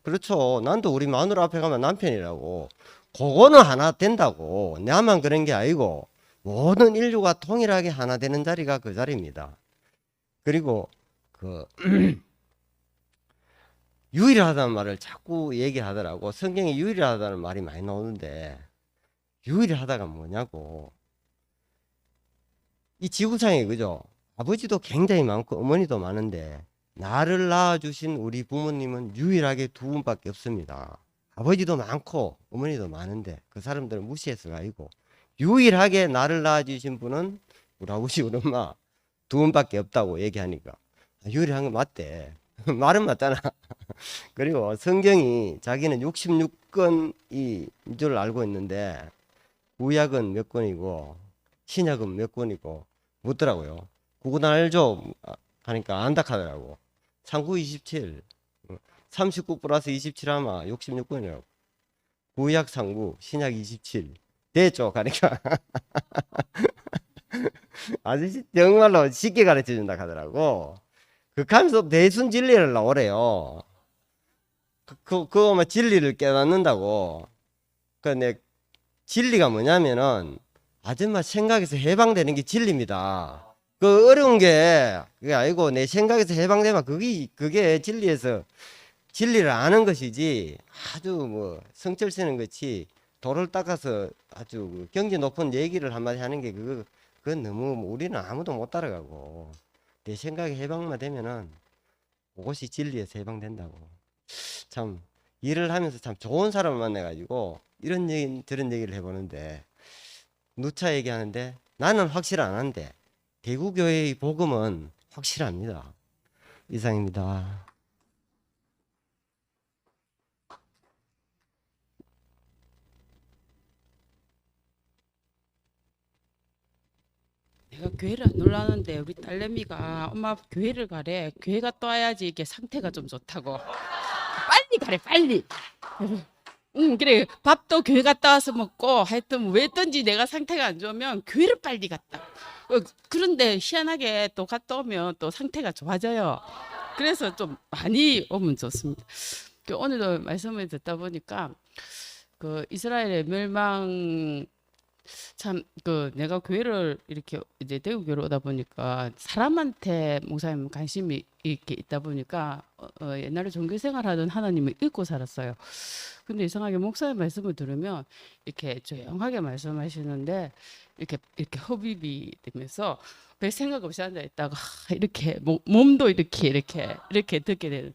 그렇죠. 난도 우리 마누라 앞에 가면 남편이라고. 그거는 하나 된다고. 나만 그런 게 아니고 모든 인류가 통일하게 하나 되는 자리가 그 자리입니다. 그리고 그 유일하다는 말을 자꾸 얘기하더라고. 성경에 유일하다는 말이 많이 나오는데 유일하다가 뭐냐고. 이 지구상에 그죠? 아버지도 굉장히 많고 어머니도 많은데 나를 낳아주신 우리 부모님은 유일하게 두 분밖에 없습니다. 아버지도 많고 어머니도 많은데 그 사람들은 무시해서가 아니고 유일하게 나를 낳아주신 분은 우리 아버지 우리 엄마 두 분밖에 없다고 얘기하니까 유일한 거 맞대. 말은 맞잖아. 그리고 성경이 자기는 66권인 줄 알고 있는데 구약은 몇 권이고 신약은 몇 권이고 묻더라고요. 그거 알죠? 하니까 안다 하더라고. 39, 27 39 플러스 27 아마 66권이라고. 구약 상부 신약 27 됐죠? 하니까 아저씨 정말로 쉽게 가르쳐 준다 하더라고. 극하면서 대순 진리를 나오래요. 그거 뭐 진리를 깨닫는다고. 그러니까 진리가 뭐냐면은 아줌마 생각에서 해방되는 게 진리입니다. 그 어려운 게 그게 아니고 내 생각에서 해방되면 그게 진리에서 진리를 아는 것이지 아주 뭐 성철 쓰는 것이 돌을 닦아서 아주 경지 높은 얘기를 한마디 하는 게 그건 너무 우리는 아무도 못 따라가고 내 생각에 해방만 되면은 그것이 진리에서 해방된다고. 참 일을 하면서 참 좋은 사람을 만나가지고 이런 얘기 저런 얘기를 해보는데 누차 얘기하는데 나는 확실 안 한데 대구교회의 복음은 확실합니다. 이상입니다. 내가 교회를 안 놀라는데 우리 딸내미가 엄마 교회를 가래. 교회 갔다 와야지 이게 상태가 좀 좋다고. 빨리 가래 빨리. 그래 밥도 교회 갔다 와서 먹고 하여튼 왜든지 내가 상태가 안 좋으면 교회를 빨리 갔다. 그런데 희한하게 또 갔다 오면 또 상태가 좋아져요. 그래서 좀 많이 오면 좋습니다. 오늘도 말씀을 듣다 보니까 그 이스라엘의 멸망 참 내가 교회를 이렇게 이제 대구 교회로 오다 보니까 사람한테 목사님 관심이 이렇게 있다 보니까 옛날에 종교 생활하던 하나님을 잊고 살았어요. 근데 이상하게 목사님 말씀을 들으면 이렇게 조용하게 말씀하시는데 이렇게 흡입이 되면서 별 생각 없이 앉아 있다가 이렇게 몸도 이렇게 듣게 되는.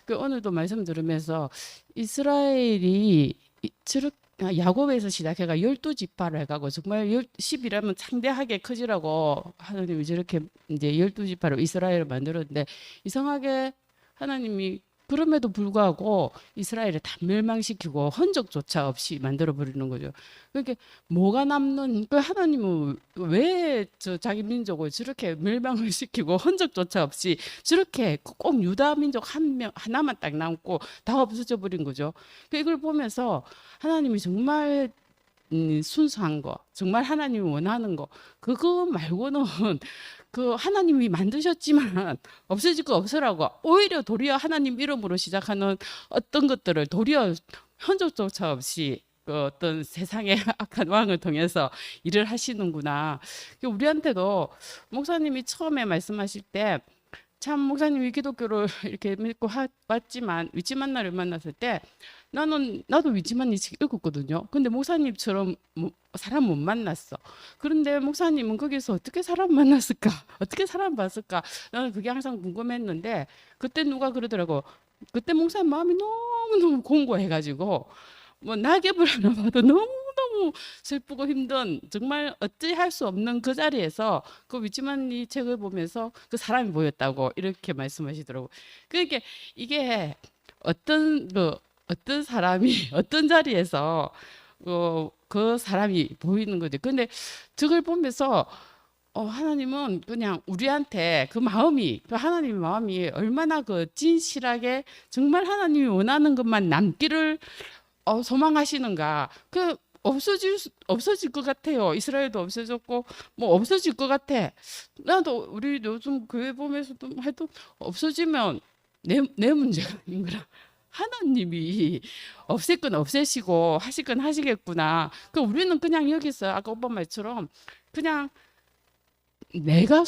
오늘도 말씀 들으면서 이스라엘이 야곱에서 시작해가 12지파를 해가고 정말 10이라면 창대하게 커지라고 하나님이 저렇게 이제 12지파로 이스라엘을 만들었는데 이상하게 하나님이 그럼에도 불구하고 이스라엘을 다 멸망시키고 흔적조차 없이 만들어 버리는 거죠. 그러니까 뭐가 남는 그 하나님은 왜 저 자기 민족을 저렇게 멸망을 시키고 흔적조차 없이 저렇게 꼭 유다 민족 하나만 딱 남고 다 없어져 버린 거죠. 이걸 보면서 하나님이 정말 순수한 거, 정말 하나님이 원하는 거, 그거 말고는 그 하나님이 만드셨지만 없어질 거 없으라고 오히려 도리어 하나님 이름으로 시작하는 어떤 것들을 도리어 흔적조차 없이 그 어떤 세상의 악한 왕을 통해서 일을 하시는구나. 우리한테도 목사님이 처음에 말씀하실 때 참 목사님이 기독교를 이렇게 믿고 왔지만 위치 만나를 만났을 때 나도 위치만 일찍 읽었거든요. 근데 목사님처럼 사람 못 만났어. 그런데 목사님은 거기서 어떻게 사람 만났을까? 어떻게 사람 봤을까? 나는 그게 항상 궁금했는데 그때 누가 그러더라고. 그때 목사님 마음이 너무너무 공고해가지고 뭐 낙엽을 하나 봐도 너무너무 슬프고 힘든 정말 어찌할 수 없는 그 자리에서 그 위치만 이 책을 보면서 그 사람이 보였다고 이렇게 말씀하시더라고. 그러니까 이게 어떤 사람이 어떤 자리에서 그 사람이 보이는 거죠. 근데 저걸 보면서 하나님은 그냥 우리한테 그 마음이 그 하나님의 마음이 얼마나 그 진실하게 정말 하나님이 원하는 것만 남기를 소망하시는가. 그 없어질 것 같아요. 이스라엘도 없어졌고 뭐 없어질 것 같아. 나도 우리 요즘 교회 보면서도 해도 없어지면 내 문제가 아닌 거라. 하나님이 없앨 건 없애시고 하실 건 하시겠구나. 그 우리는 그냥 여기서 아까 오빠 말처럼 그냥 내가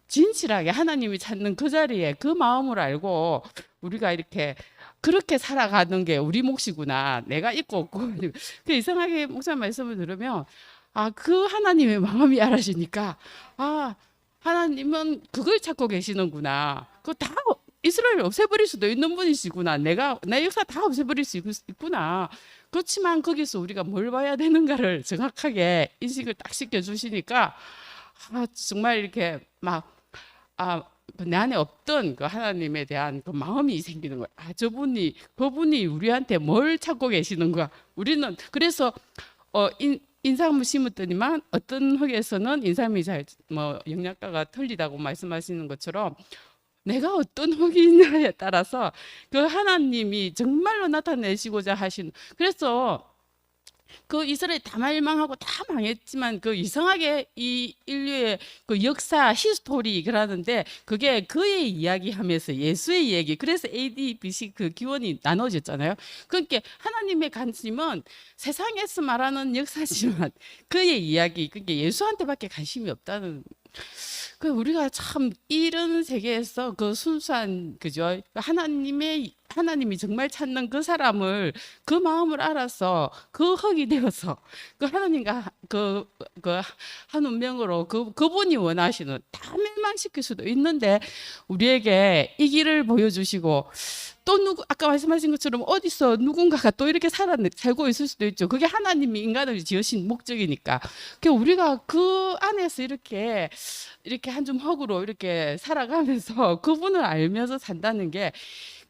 진실하게 하나님이 찾는 그 자리에 그 마음을 알고 우리가 이렇게 그렇게 살아가는 게 우리 몫이구나. 내가 있고 없고. 그 이상하게 목사 말씀을 들으면 그 하나님의 마음이 알아지니까 하나님은 그걸 찾고 계시는구나. 그거 다 이스라엘 없애버릴 수도 있는 분이시구나. 내 역사 다 없애버릴 수 있구나. 그렇지만 거기서 우리가 뭘 봐야 되는가를 정확하게 인식을 딱 시켜주시니까 정말 이렇게 막 내 안에 없던 그 하나님에 대한 그 마음이 생기는 거야. 그분이 우리한테 뭘 찾고 계시는 거야. 우리는 그래서 인삼을 심었더니만 어떤 흙에서는 인삼이 영양가가 틀리다고 말씀하시는 것처럼 내가 어떤 흙이 있냐에 따라서 그 하나님이 정말로 나타내시고자 하시는. 그래서 그 이스라엘 다 멸망하고 다 망했지만 그 이상하게 이 인류의 그 역사 히스토리 그러는데 그게 그의 이야기하면서 예수의 얘기. 그래서 AD, BC 그 기원이 나눠졌잖아요. 그러니까 하나님의 관심은 세상에서 말하는 역사지만 그의 이야기, 그게 예수한테밖에 관심이 없다는. 그 우리가 참 이런 세계에서 그 순수한 그죠 하나님이 정말 찾는 그 사람을 그 마음을 알아서 그 흙이 되어서 그 하나님과 그 한 운명으로 그분이 원하시는 다 멸망시킬 수도 있는데 우리에게 이 길을 보여주시고 또 아까 말씀하신 것처럼 어디서 누군가가 또 이렇게 살고 있을 수도 있죠. 그게 하나님이 인간을 지으신 목적이니까. 우리가 그 안에서 이렇게 한 줌 흙으로 이렇게 살아가면서 그분을 알면서 산다는 게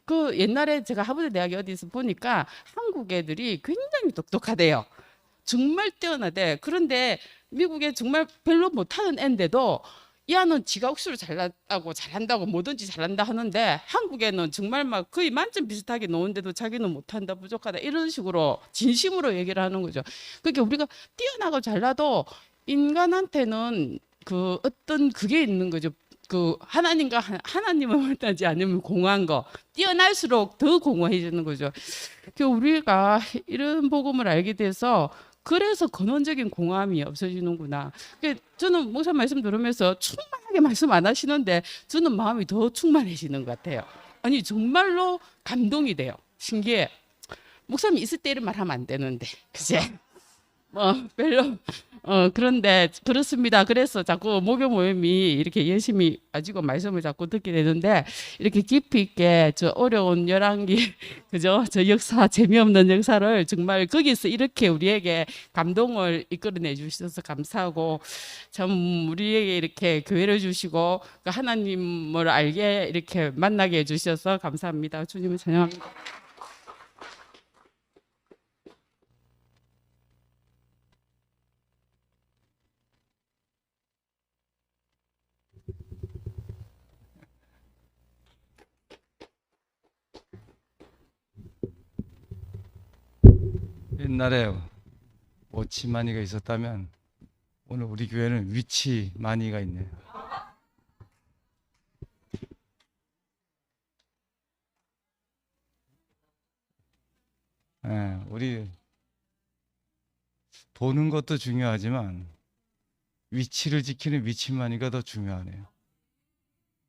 그 옛날에 제가 하버드 대학에 어디서 보니까 한국 애들이 굉장히 똑똑하대요. 정말 뛰어나대. 그런데 미국에 정말 별로 못하는 애인데도 이 아는 지가 억수로 잘한다고 뭐든지 잘한다 하는데 한국에는 정말 막 거의 만점 비슷하게 나오는데도 자기는 못한다 부족하다 이런 식으로 진심으로 얘기를 하는 거죠. 그러니까 우리가 뛰어나고 잘나도 인간한테는 그 어떤 그게 있는 거죠. 그 하나님을 만나지 않으면 공허한 거 뛰어날수록 더 공허해지는 거죠. 우리가 이런 복음을 알게 돼서 그래서 근원적인 공허함이 없어지는구나. 저는 목사 말씀 들으면서 충만하게 말씀 안 하시는데 저는 마음이 더 충만해지는 것 같아요. 아니 정말로 감동이 돼요. 신기해. 목사님 있을 때 이런 말 하면 안 되는데 그치? 별로 그런데 그렇습니다. 그래서 자꾸 목요 모임이 이렇게 열심히 가지고 말씀을 자꾸 듣게 되는데 이렇게 깊이 있게 저 어려운 열왕기 그죠? 저 역사 재미없는 역사를 정말 거기서 이렇게 우리에게 감동을 이끌어내 주셔서 감사하고 참 우리에게 이렇게 교회를 주시고 그 하나님을 알게 이렇게 만나게 해주셔서 감사합니다. 주님을 찬양합니다. 옛날에 오치마니가 있었다면 오늘 우리 교회는 위치마니가 있네요. 우리 보는 것도 중요하지만 위치를 지키는 위치마니가 더 중요하네요.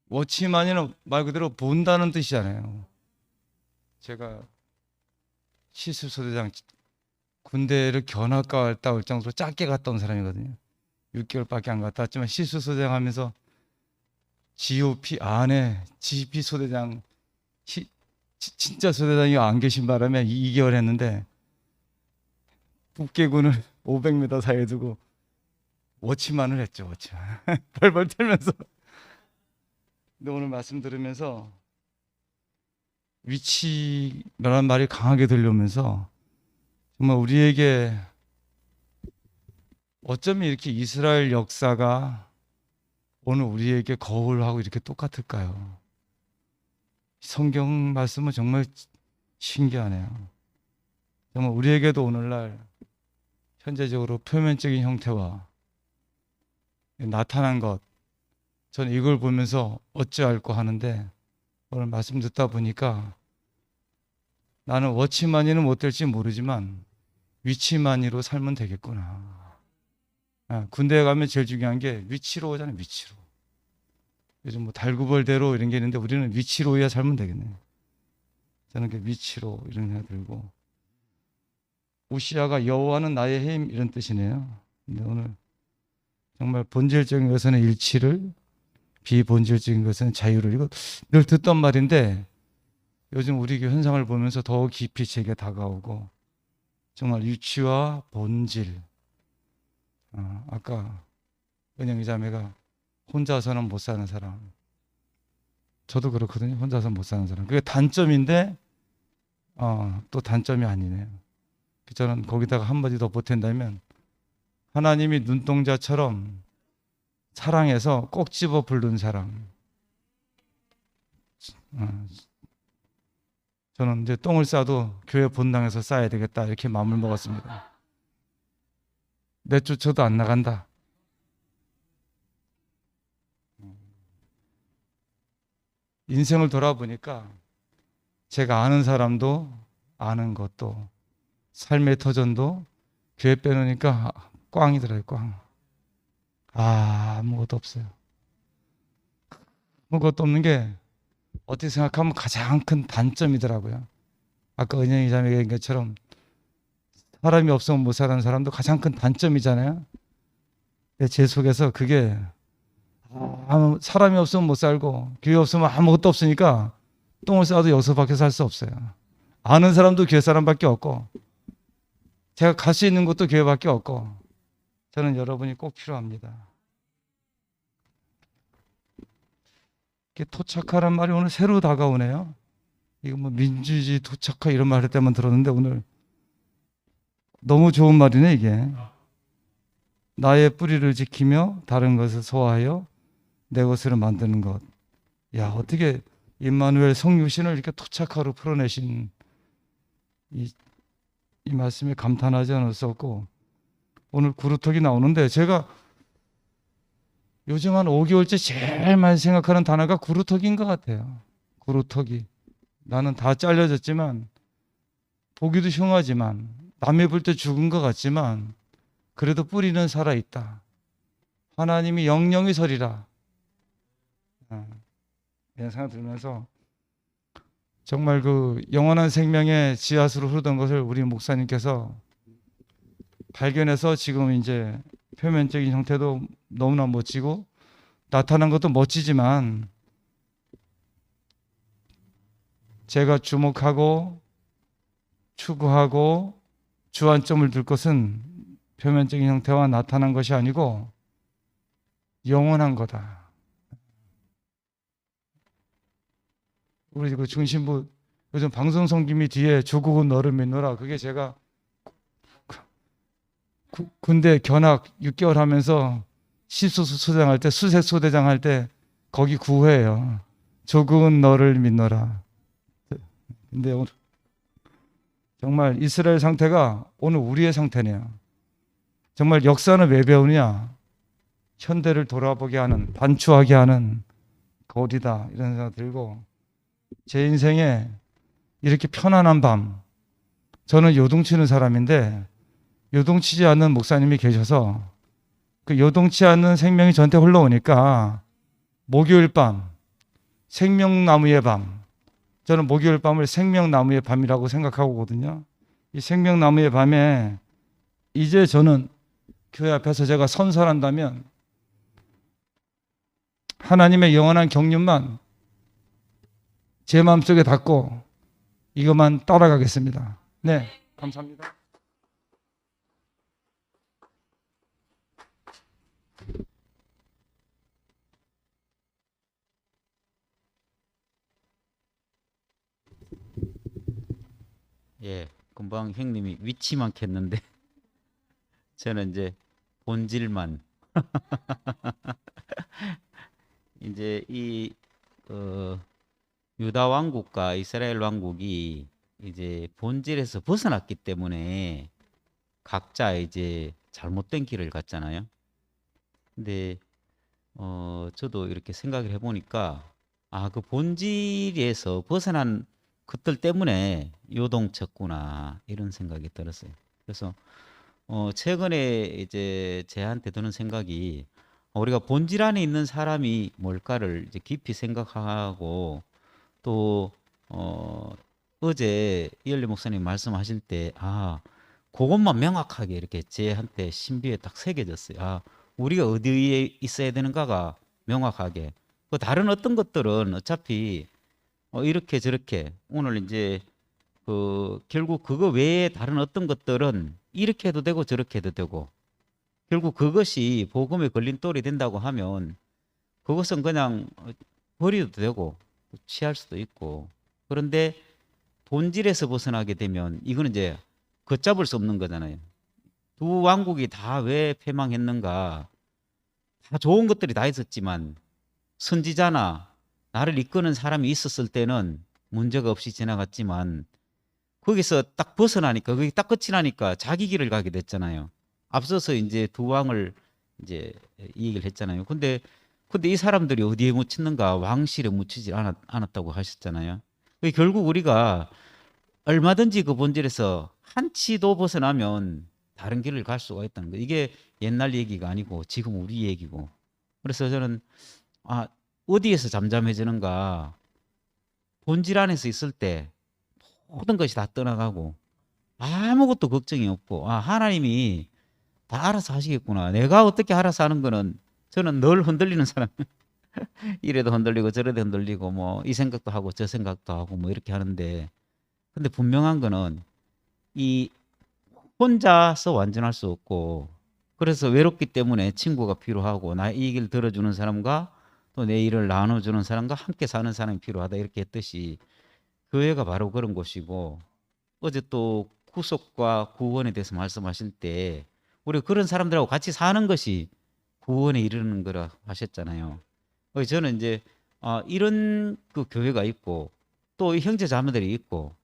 워치만이는 말 그대로 본다는 뜻이잖아요. 제가 시술소대장 군대를 견학 갔다 올 정도로 짧게 갔다 온 사람이거든요. 6개월밖에 안 갔다 왔지만 시술소대장 하면서 GOP 안에 GP 소대장 진짜 소대장이 안 계신 바람에 2개월 했는데 북계군을 500m 사이에 두고 워치만을 했죠. 워치만. 벌벌 떨면서. 근데 오늘 말씀 들으면서 위치라는 말이 강하게 들려오면서 정말 우리에게 어쩌면 이렇게 이스라엘 역사가 오늘 우리에게 거울하고 이렇게 똑같을까요? 성경 말씀은 정말 신기하네요. 정말 우리에게도 오늘날 현재적으로 표면적인 형태와 나타난 것, 저는 이걸 보면서 어찌할꼬 하는데 오늘 말씀 듣다 보니까 나는 워치만이는 못 될지 모르지만 위치만이로 살면 되겠구나. 군대에 가면 제일 중요한 게 위치로 오잖아요. 위치로. 요즘 뭐 달구벌대로 이런 게 있는데 우리는 위치로 해야 살면 되겠네요. 저는 그 위치로 이런 생각 들고 우시아가 여호와는 나의 힘 이런 뜻이네요. 근데 오늘 정말 본질적인 것은 일치를, 비본질적인 것은 자유를, 이거 늘 듣던 말인데 요즘 우리 교회 현상을 보면서 더 깊이 제게 다가오고 정말 유치와 본질. 아까 은영이 자매가 혼자서는 못 사는 사람. 저도 그렇거든요. 혼자서 못 사는 사람. 그게 단점인데 또 단점이 아니네요. 저는 거기다가 한마디 더 보탠다면 하나님이 눈동자처럼 사랑해서 꼭 집어 부른 사람. 저는 이제 똥을 싸도 교회 본당에서 싸야 되겠다 이렇게 마음을 먹었습니다. 내쫓아도 안 나간다. 인생을 돌아보니까 제가 아는 사람도 아는 것도 삶의 터전도 교회 빼놓으니까 꽝이더라고요. 꽝. 아무것도 없어요. 아무것도 없는 게 어떻게 생각하면 가장 큰 단점이더라고요. 아까 은영이 자매가 얘기한 것처럼 사람이 없으면 못 사는 사람도 가장 큰 단점이잖아요. 근데 제 속에서 그게 사람이 없으면 못 살고 교회 없으면 아무것도 없으니까 똥을 싸도 여기서 밖에 살 수 없어요. 아는 사람도 교회 사람밖에 없고 제가 갈 수 있는 곳도 교회밖에 없고 저는 여러분이 꼭 필요합니다. 토착하란 말이 오늘 새로 다가오네요. 이거 뭐 민주주의 토착화 이런 말 할 때만 들었는데 오늘 너무 좋은 말이네 이게. 나의 뿌리를 지키며 다른 것을 소화하여 내 것으로 만드는 것. 야, 어떻게 임마누엘 성육신을 이렇게 토착화로 풀어내신 이 말씀에 감탄하지 않을 수 없고 오늘 구루턱이 나오는데 제가 요즘 한 5개월째 제일 많이 생각하는 단어가 구루턱인 것 같아요. 구루턱이. 나는 다 잘려졌지만 보기도 흉하지만 남의 볼 때 죽은 것 같지만 그래도 뿌리는 살아있다. 하나님이 영영이 서리라. 이런 생각 들면서 정말 그 영원한 생명의 지하수로 흐르던 것을 우리 목사님께서 발견해서 지금 이제 표면적인 형태도 너무나 멋지고 나타난 것도 멋지지만 제가 주목하고 추구하고 주안점을 둘 것은 표면적인 형태와 나타난 것이 아니고 영원한 거다. 우리 그 중심부 요즘 방송 섬김이 뒤에 조국은 너를 믿노라. 그게 제가 군대 견학 6개월 하면서 시소대장 할 때 수색 소대장 할 때 거기 구호예요. 조국은 너를 믿노라. 근데 오늘 정말 이스라엘 상태가 오늘 우리의 상태네요. 정말 역사는 왜 배우냐? 현대를 돌아보게 하는, 반추하게 하는 거리다 이런 생각 들고 제 인생에 이렇게 편안한 밤, 저는 요동치는 사람인데 요동치지 않는 목사님이 계셔서 그 요동치 않는 생명이 저한테 흘러오니까 목요일 밤 생명나무의 밤. 저는 목요일 밤을 생명나무의 밤이라고 생각하거든요. 이 생명나무의 밤에 이제 저는 교회 앞에서 제가 선설한다면 하나님의 영원한 경륜만 제 마음속에 닫고 이것만 따라가겠습니다. 네, 감사합니다. 예, 금방 형님이 위치만 캤는데 저는 이제 본질만 이제 이 유다 왕국과 이스라엘 왕국이 이제 본질에서 벗어났기 때문에 각자 이제 잘못된 길을 갔잖아요. 근데 저도 이렇게 생각을 해보니까 그 본질에서 벗어난 것들 때문에 요동쳤구나 이런 생각이 들었어요. 그래서 최근에 이제 제한테 드는 생각이 우리가 본질 안에 있는 사람이 뭘까를 이제 깊이 생각하고 또 어제 이열리 목사님 말씀하실 때 그것만 명확하게 이렇게 제한테 신비에 딱 새겨졌어요. 우리가 어디에 있어야 되는가가 명확하게. 그 다른 어떤 것들은 어차피 이렇게 저렇게 오늘 이제 결국 그거 외에 다른 어떤 것들은 이렇게 해도 되고 저렇게 해도 되고 결국 그것이 복음의 걸림돌이 된다고 하면 그것은 그냥 버려도 되고 취할 수도 있고 그런데 본질에서 벗어나게 되면 이거는 이제 걷잡을 수 없는 거잖아요. 두 왕국이 다 왜 패망했는가? 다 좋은 것들이 다 있었지만 선지자나 나를 이끄는 사람이 있었을 때는 문제가 없이 지나갔지만 거기서 딱 벗어나니까 거기 딱 끝이 나니까 자기 길을 가게 됐잖아요. 앞서서 이제 두 왕을 이제 이 얘기를 했잖아요. 근데 이 사람들이 어디에 묻혔는가? 왕실에 묻히지 않았다고 하셨잖아요. 결국 우리가 얼마든지 그 본질에서 한치도 벗어나면 다른 길을 갈 수가 있다는 거. 이게 옛날 얘기가 아니고 지금 우리 얘기고. 그래서 저는 어디에서 잠잠해지는가? 본질 안에서 있을 때 모든 것이 다 떠나가고 아무것도 걱정이 없고 하나님이 다 알아서 하시겠구나. 내가 어떻게 알아서 하는 거는 저는 늘 흔들리는 사람. 이래도 흔들리고 저래도 흔들리고 뭐 이 생각도 하고 저 생각도 하고 뭐 이렇게 하는데 근데 분명한 거는 이 혼자서 완전할 수 없고 그래서 외롭기 때문에 친구가 필요하고 나의 얘기를 들어주는 사람과 또 내 일을 나눠주는 사람과 함께 사는 사람이 필요하다 이렇게 했듯이 교회가 바로 그런 곳이고 어제 또 구속과 구원에 대해서 말씀하실 때 우리 그런 사람들하고 같이 사는 것이 구원에 이르는 거라 하셨잖아요. 저는 이제 이런 그 교회가 있고 또 이 형제 자매들이 있고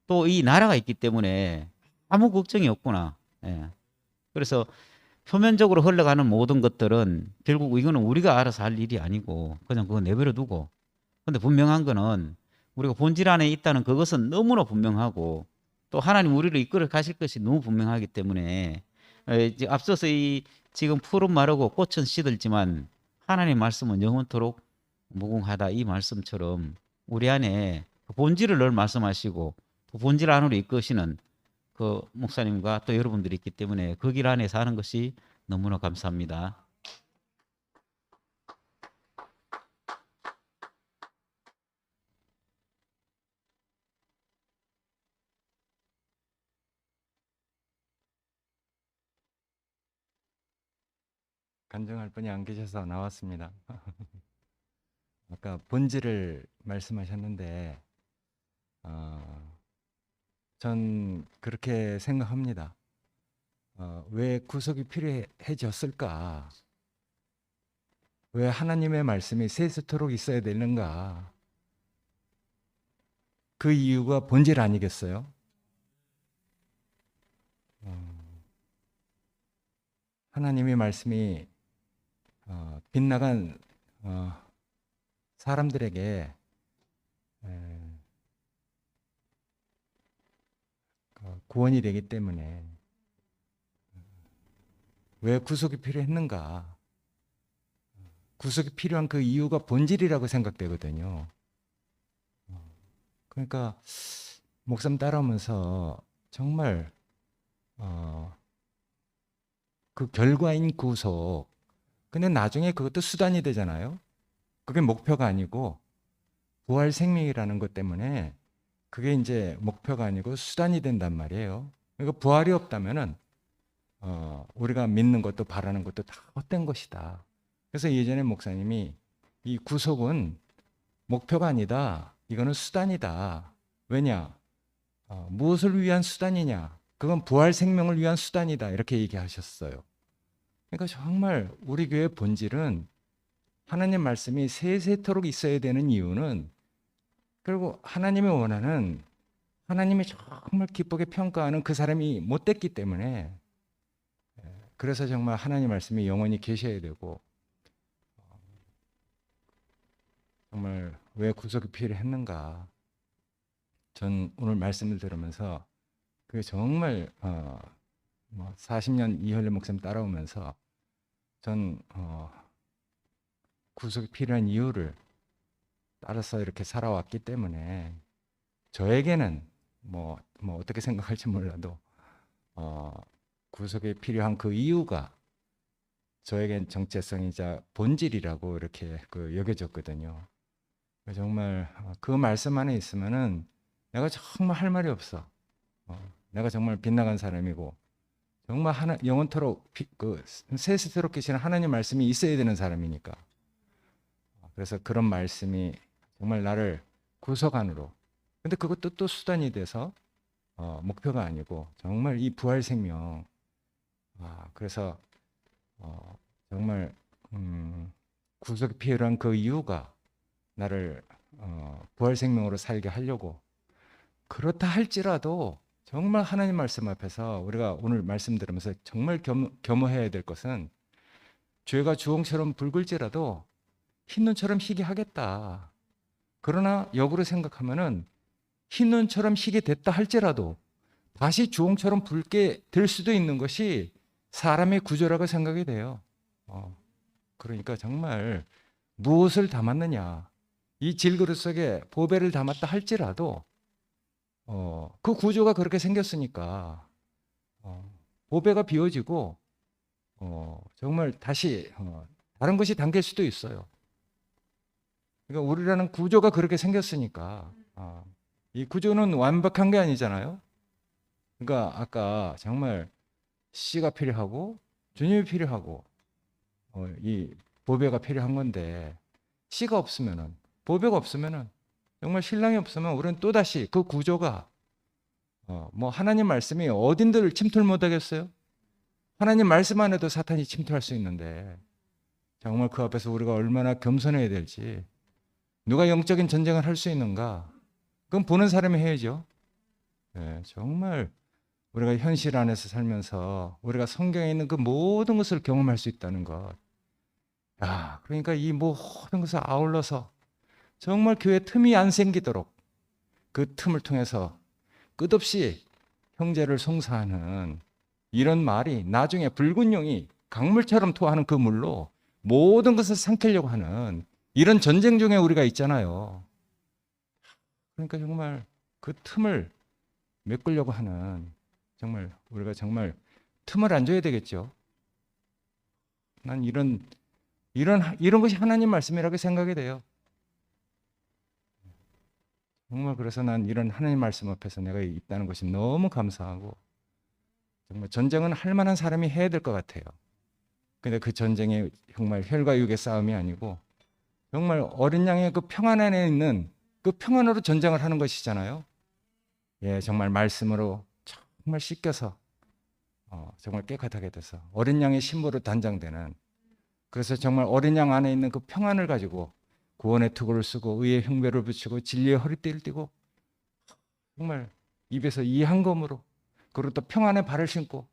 또 이 나라가 있기 때문에 아무 걱정이 없구나. 예. 그래서 표면적으로 흘러가는 모든 것들은 결국 이거는 우리가 알아서 할 일이 아니고 그냥 그거 내버려 두고 근데 분명한 거는 우리가 본질 안에 있다는 그것은 너무나 분명하고 또 하나님 우리를 이끌어 가실 것이 너무 분명하기 때문에 이제 앞서서 이 지금 푸른 마르고 꽃은 시들지만 하나님 말씀은 영원토록 무궁하다 이 말씀처럼 우리 안에 그 본질을 늘 말씀하시고 그 본질 안으로 이끄시는 그 목사님과 또 여러분들이 있기 때문에 그 길 안에 사는 것이 너무나 감사합니다. 간증할 분이 안 계셔서 나왔습니다. 아까 본질을 말씀하셨는데 전 그렇게 생각합니다. 왜 구속이 필요해졌을까? 왜 하나님의 말씀이 세세토록 있어야 되는가? 그 이유가 본질 아니겠어요? 하나님의 말씀이 빗나간 사람들에게 구원이 되기 때문에 왜 구속이 필요했는가? 구속이 필요한 그 이유가 본질이라고 생각되거든요. 그러니까 목사님 따라오면서 정말 그 결과인 구속. 근데 나중에 그것도 수단이 되잖아요. 그게 목표가 아니고 부활 생명이라는 것 때문에 그게 이제 목표가 아니고 수단이 된단 말이에요. 그러니까 부활이 없다면은 우리가 믿는 것도 바라는 것도 다 헛된 것이다. 그래서 예전에 목사님이 이 구속은 목표가 아니다. 이거는 수단이다. 왜냐? 무엇을 위한 수단이냐? 그건 부활 생명을 위한 수단이다. 이렇게 얘기하셨어요. 그러니까 정말 우리 교회의 본질은 하나님 말씀이 세세토록 있어야 되는 이유는 그리고 하나님이 원하는 하나님이 정말 기쁘게 평가하는 그 사람이 못 됐기 때문에 그래서 정말 하나님 말씀이 영원히 계셔야 되고 정말 왜 구속이 필요했는가 전 오늘 말씀을 들으면서 그 정말 40년 이혈래 목사님 따라오면서 전 구속이 필요한 이유를 따라서 이렇게 살아왔기 때문에 저에게는 뭐 어떻게 생각할지 몰라도 구속이 필요한 그 이유가 저에겐 정체성이자 본질이라고 이렇게 여겨졌거든요. 정말 그 말씀 안에 있으면은 내가 정말 할 말이 없어. 내가 정말 빗나간 사람이고 정말 영원토록 세세토록 계시는 하나님 말씀이 있어야 되는 사람이니까. 그래서 그런 말씀이 정말 나를 구속 안으로. 근데 그것도 또 수단이 돼서 목표가 아니고 정말 이 부활 생명. 그래서 정말 구속이 필요한 그 이유가 나를 부활 생명으로 살게 하려고. 그렇다 할지라도 정말 하나님 말씀 앞에서 우리가 오늘 말씀 들으면서 정말 겸허해야 될 것은 죄가 주홍처럼 붉을지라도 흰눈처럼 희게 하겠다. 그러나 역으로 생각하면은 흰눈처럼 희게 됐다 할지라도 다시 주홍처럼 붉게 될 수도 있는 것이 사람의 구조라고 생각이 돼요. 그러니까 정말 무엇을 담았느냐. 이 질그릇 속에 보배를 담았다 할지라도 그 구조가 그렇게 생겼으니까 보배가 비워지고 정말 다시 다른 것이 담길 수도 있어요. 그러니까 우리라는 구조가 그렇게 생겼으니까 이 구조는 완벽한 게 아니잖아요. 그러니까 아까 정말 씨가 필요하고 주님이 필요하고 이 보배가 필요한 건데 씨가 없으면은 보배가 없으면은 정말 신랑이 없으면 우리는 또다시 그 구조가 하나님 말씀이 어딘들 침투를 못하겠어요? 하나님 말씀 안에도 사탄이 침투할 수 있는데 정말 그 앞에서 우리가 얼마나 겸손해야 될지 누가 영적인 전쟁을 할 수 있는가? 그건 보는 사람이 해야죠. 네, 정말 우리가 현실 안에서 살면서 우리가 성경에 있는 그 모든 것을 경험할 수 있다는 것. 그러니까 이 모든 것을 아울러서 정말 교회 틈이 안 생기도록 그 틈을 통해서 끝없이 형제를 송사하는 이런 말이 나중에 붉은 용이 강물처럼 토하는 그 물로 모든 것을 삼키려고 하는 이런 전쟁 중에 우리가 있잖아요. 그러니까 정말 그 틈을 메꾸려고 하는 정말 우리가 정말 틈을 안 줘야 되겠죠. 난 이런 것이 하나님 말씀이라고 생각이 돼요. 정말 그래서 난 이런 하나님 말씀 앞에서 내가 있다는 것이 너무 감사하고 정말 전쟁은 할 만한 사람이 해야 될 것 같아요. 근데 그 전쟁이 정말 혈과 육의 싸움이 아니고 정말 어린 양의 그 평안 안에 있는 그 평안으로 전쟁을 하는 것이잖아요. 예, 정말 말씀으로 정말 씻겨서 정말 깨끗하게 돼서 어린 양의 신부로 단장되는 그래서 정말 어린 양 안에 있는 그 평안을 가지고 구원의 투구를 쓰고 의의 흉배를 붙이고 진리의 허리띠를 띠고 정말 입에서 이한 검으로 그리고 또 평안의 발을 신고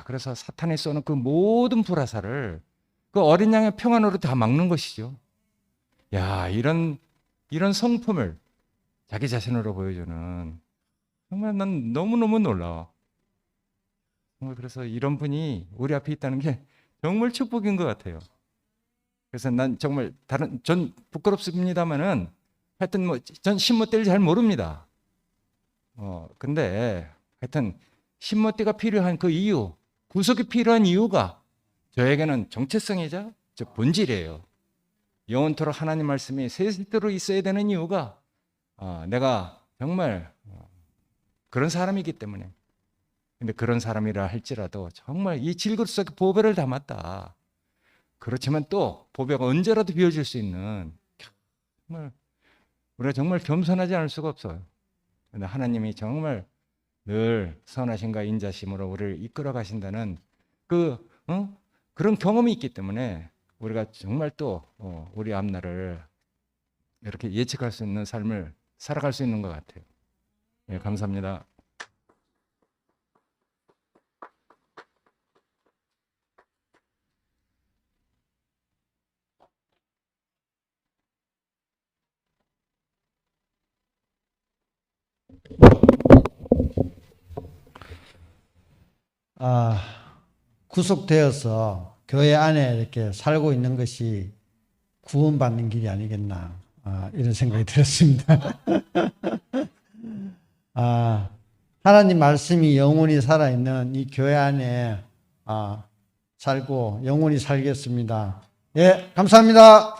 그래서 사탄이 쏘는 그 모든 불화살을 그 어린 양의 평안으로 다 막는 것이죠. 이런 성품을 자기 자신으로 보여주는 정말 난 너무너무 놀라워. 정말 그래서 이런 분이 우리 앞에 있다는 게 정말 축복인 것 같아요. 그래서 난 정말 전 부끄럽습니다만은 하여튼 뭐 전 신모띠를 잘 모릅니다. 근데 하여튼 신모띠가 필요한 그 이유, 구속이 필요한 이유가 저에게는 정체성이자 즉 본질이에요. 영원토록 하나님 말씀이 세세토록 있어야 되는 이유가 내가 정말 그런 사람이기 때문에. 근데 그런 사람이라 할지라도 정말 이 질그릇 속에 보배를 담았다. 그렇지만 또 보배가 언제라도 비워질 수 있는, 정말 우리가 정말 겸손하지 않을 수가 없어요. 근데 하나님이 정말 늘 선하심과 인자심으로 우리를 이끌어 가신다는 그런 경험이 있기 때문에 우리가 정말 또 우리 앞날을 이렇게 예측할 수 있는 삶을 살아갈 수 있는 것 같아요. 예, 감사합니다. 구속되어서 교회 안에 이렇게 살고 있는 것이 구원받는 길이 아니겠나, 이런 생각이 들었습니다. 하나님 말씀이 영원히 살아있는 이 교회 안에 살고 영원히 살겠습니다. 예, 감사합니다.